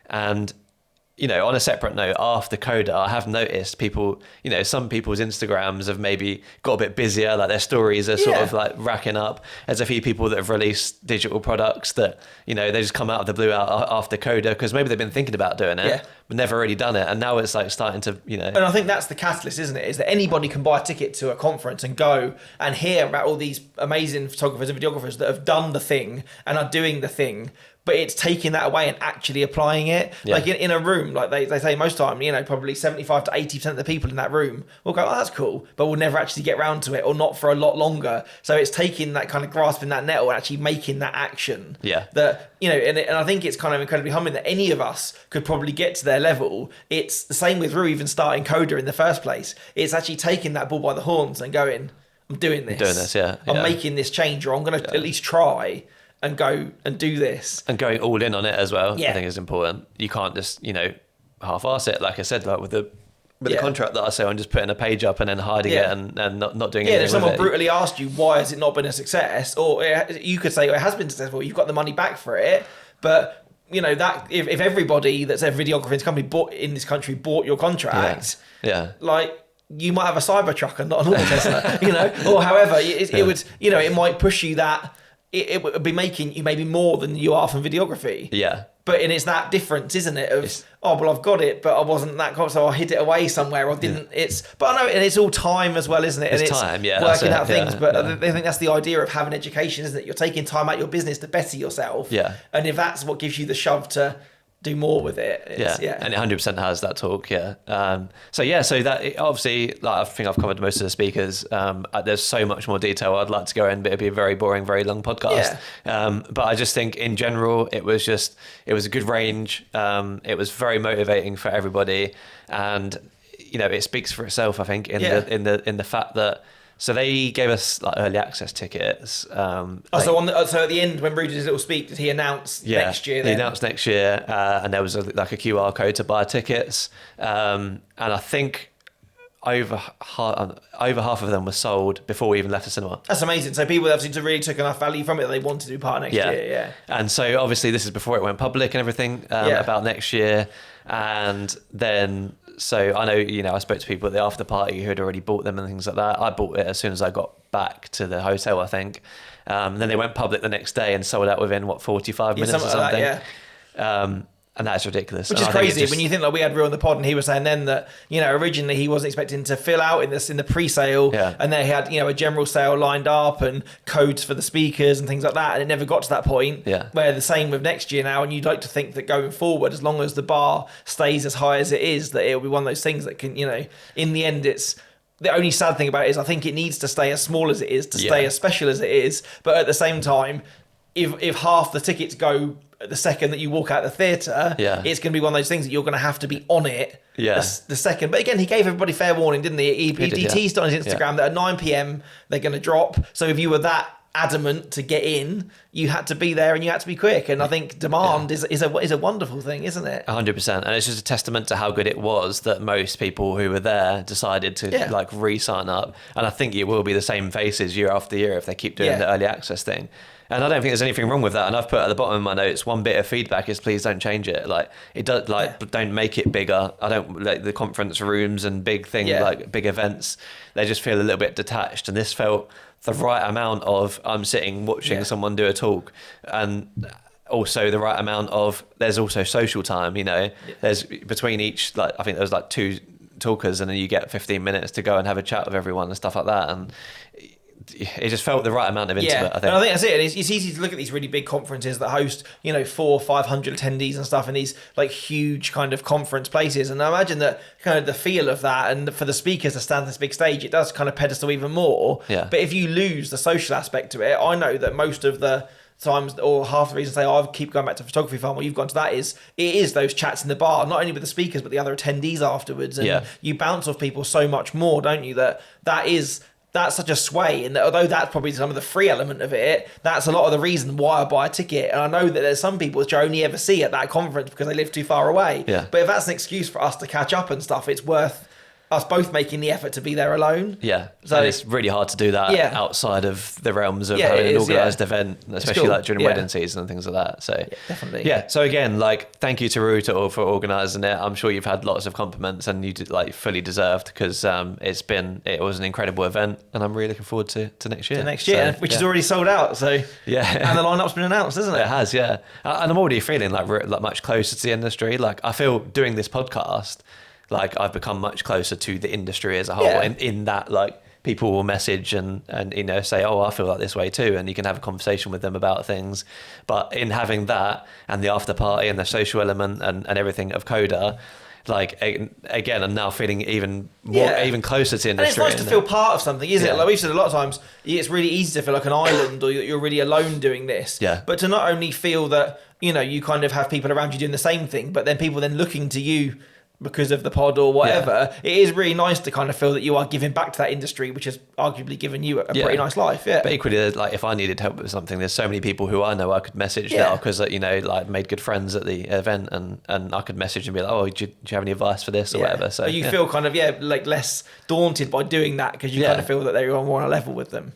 And you know, on a separate note, after Coda, I have noticed people, you know, some people's Instagrams have maybe got a bit busier, like their stories are sort of like racking up. There's a few people that have released digital products that, you know, they just come out of the blue out after Coda, because maybe they've been thinking about doing it, but never really done it. And now it's like starting to, you know. And I think that's the catalyst, isn't it? Is that anybody can buy a ticket to a conference and go and hear about all these amazing photographers and videographers that have done the thing and are doing the thing. But it's taking that away and actually applying it. Like in a room, like they say most time, you know, probably 75 to 80% of the people in that room will go, oh, that's cool, but we'll never actually get round to it, or not for a lot longer. So it's taking that kind of grasping that nettle and actually making that action. That, you know, and I think it's kind of incredibly humbling that any of us could probably get to their level. It's the same with Rue even starting Coda in the first place. It's actually taking that bull by the horns and going, I'm doing this. I'm making this change, or I'm going to at least try and go and do this. And going all in on it as well, I think is important. You can't just, you know, half-arse it, like I said, like with the contract that I say, I'm just putting a page up and then hiding it and not doing anything if someone with it. Brutally asked you, why has it not been a success? Or you could say, well, it has been successful, you've got the money back for it, but you know, that if everybody that's a videographer in this country bought your contract, like, you might have a Cybertruck and not an auto Tesla, you know, or however, it would, you know, it might push you that. It would be making you maybe more than you are from videography. But it's that difference, isn't it? Oh, well, I've got it, but I wasn't that confident, so I hid it away somewhere, or didn't. But I know, and it's all time as well, isn't it? It's time, working out things. But I think that's the idea of having education, isn't it? You're taking time out of your business to better yourself. And if that's what gives you the shove to do more with it. And it 100% has that talk. So that obviously, like, I think I've covered most of the speakers. There's so much more detail I'd like to go in, but it'd be a very boring, very long podcast. But I just think in general, it was a good range. It was very motivating for everybody, and you know, it speaks for itself, I think, in the fact that. So they gave us like early access tickets. So at the end, when Rue did his little speak, did he announce next year? Then? He announced next year, and there was a QR code to buy tickets. And I think over half of them were sold before we even left the cinema. That's amazing. So people obviously really took enough value from it that they wanted to be part of next year. And so obviously this is before it went public and everything about next year, and then. So I know, you know, I spoke to people at the after party who had already bought them and things like that. I bought it as soon as I got back to the hotel, I think. Then they went public the next day and sold out within 45 minutes or something. Like that, and that's ridiculous. Which is crazy when you think, like, we had Rue on the pod and he was saying then that, you know, originally he wasn't expecting to fill out in the pre-sale, and they had, you know, a general sale lined up and codes for the speakers and things like that, and it never got to that point. Where the same with next year now, and you'd like to think that going forward, as long as the bar stays as high as it is, that it'll be one of those things that can, you know, in the end, it's the only sad thing about it is I think it needs to stay as small as it is, to stay as special as it is, but at the same time, if half the tickets go the second that you walk out the theatre, it's going to be one of those things that you're going to have to be on it the second. But again, he gave everybody fair warning, didn't he? He teased on his Instagram that at 9 p.m. they're going to drop. So if you were that adamant to get in, you had to be there and you had to be quick. And I think demand is a wonderful thing, isn't it? 100%. And it's just a testament to how good it was that most people who were there decided to like re-sign up. And I think it will be the same faces year after year if they keep doing the early access thing. And I don't think there's anything wrong with that. And I've put at the bottom of my notes, one bit of feedback is please don't change it. Like it does, don't make it bigger. I don't like the conference rooms and big things like big events. They just feel a little bit detached. And this felt the right amount of I'm sitting watching someone do a talk, and also the right amount of there's also social time. You know, there's between each, like I think there was like 2 talkers, and then you get 15 minutes to go and have a chat with everyone and stuff like that. And it just felt the right amount of intimate. I think. And I think that's it. It's easy to look at these really big conferences that host 400 or 500 attendees and stuff in these like huge kind of conference places, and I imagine that kind of the feel of that, and for the speakers to stand on this big stage, it does kind of pedestal even more. But if you lose the social aspect to it, I know that most of the times, or half the reason I keep going back to photography farm, what you've gone to that is, it is those chats in the bar, not only with the speakers but the other attendees afterwards, and you bounce off people so much more, don't you, that's such a sway. And although that's probably some of the free element of it, that's a lot of the reason why I buy a ticket. And I know that there's some people which I only ever see at that conference because they live too far away. But if that's an excuse for us to catch up and stuff, it's worth us both making the effort to be there alone. So and it's really hard to do that outside of the realms of having an organised event, especially like during wedding season and things like that. So definitely. So again, like, thank you to Ruta for organising it. I'm sure you've had lots of compliments, and you did, like, fully deserved, because it was an incredible event, and I'm really looking forward to next year. Which is already sold out. So and the lineup's been announced, isn't it? It has, and I'm already feeling like much closer to the industry. Like, I feel doing this podcast, like, I've become much closer to the industry as a whole, in that, like, people will message and say, oh, I feel like this way too, and you can have a conversation with them about things. But in having that and the after party and the social element and everything of Coda, like, again, I'm now feeling even more, even closer to industry. And it's nice to feel part of something, isn't it? Like we've said a lot of times, it's really easy to feel like an island, or you're really alone doing this. But to not only feel that, you kind of have people around you doing the same thing, but then people then looking to you because of the pod or whatever, it is really nice to kind of feel that you are giving back to that industry, which has arguably given you a pretty nice life. But equally, like, if I needed help with something, there's so many people who I know I could message now, because like, made good friends at the event, and I could message and be like, oh, do you have any advice for this or whatever. So you feel kind of like less daunted by doing that, because you kind of feel that they're on more on a level with them.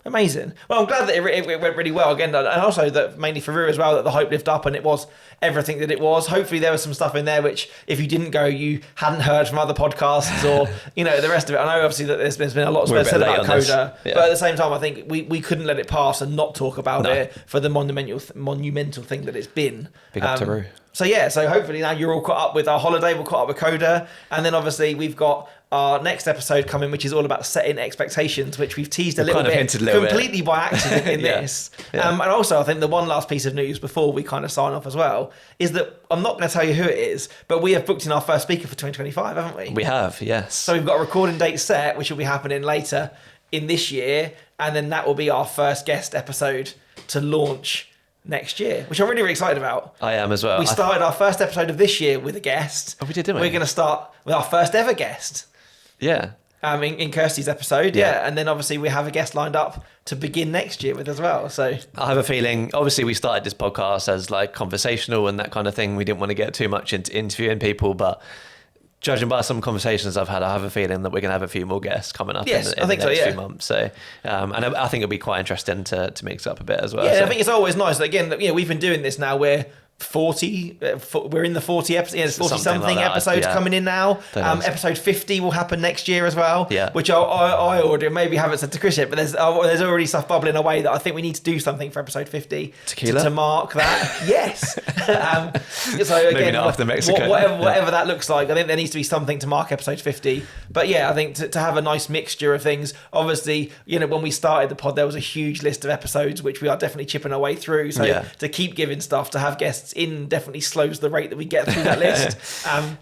Amazing. Well, I'm glad that it went really well again, and also that mainly for Rue as well, that the hype lived up and it was everything that it was. Hopefully there was some stuff in there which, if you didn't go, you hadn't heard from other podcasts, or the rest of it. I know obviously that there's been a lot said about Coda, but at the same time, I think we couldn't let it pass and not talk about it for the monumental thing that it's been. Big up to Rue. So hopefully now you're all caught up with our holiday, we're caught up with Coda, and then obviously we've got our next episode coming, which is all about setting expectations, which we've teased a little bit, completely by accident in this. And also, I think the one last piece of news before we kind of sign off as well is that I'm not going to tell you who it is, but we have booked in our first speaker for 2025, haven't we? We have, yes. So we've got a recording date set, which will be happening later in this year, and then that will be our first guest episode to launch next year, which I'm really, really excited about. I am as well. We started our first episode of this year with a guest. Oh, we did, didn't we? We're going to start with our first ever guest. In Kirsty's episode, and then obviously we have a guest lined up to begin next year with as well. So I have a feeling, obviously we started this podcast as like conversational and that kind of thing. We didn't want to get too much into interviewing people, but judging by some conversations I've had, I have a feeling that we're going to have a few more guests coming up in the next few months. So, and I think it'll be quite interesting to mix up a bit as well. I think it's always nice. Again, we've been doing this now. We're we're in the 40 episodes, 40 something like episodes coming in now. Episode 50 will happen next year as well, which I already maybe haven't said to Chris yet, but there's already stuff bubbling away that I think we need to do something for episode 50 to mark that. Yes. So again, maybe not after Mexico. Whatever that looks like, I think there needs to be something to mark episode 50. But I think to have a nice mixture of things. Obviously, when we started the pod, there was a huge list of episodes which we are definitely chipping our way through. So to keep giving stuff, to have guests in definitely slows the rate that we get through that list.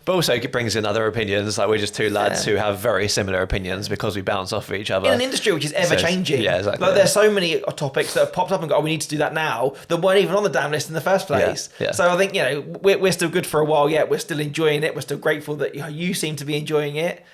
But also it brings in other opinions. Like, we're just two lads who have very similar opinions because we bounce off of each other. In an industry which is ever changing. Exactly. Like, there's so many topics that have popped up and go, we need to do that now, that weren't even on the damn list in the first place. So I think, we're still good for a while yet. We're still enjoying it. We're still grateful that you seem to be enjoying it.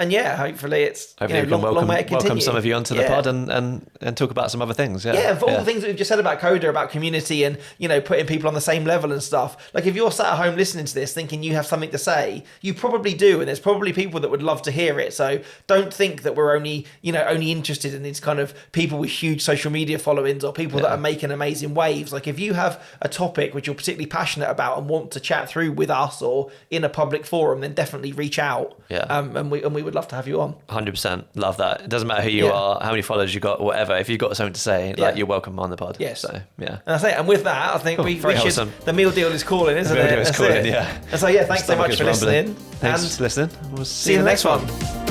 And hopefully it's hopefully we can welcome some of you onto the pod and talk about some other things. For all the things that we've just said about Coda, about community, and putting people on the same level and stuff. Like, if you're sat at home listening to this thinking you have something to say, you probably do, and there's probably people that would love to hear it. So don't think that we're only interested in these kind of people with huge social media followings or people that are making amazing waves. Like, if you have a topic which you're particularly passionate about and want to chat through with us or in a public forum, then definitely reach out. And we would love to have you on. 100% love that. It doesn't matter who you are, how many followers you got, or whatever. If you've got something to say, you're welcome on the pod. Yes. So And I say, and with that, I think we should. The meal deal is calling, isn't it? The meal deal is calling. And so thanks so much for listening. Thanks for listening. We'll see you in the next one.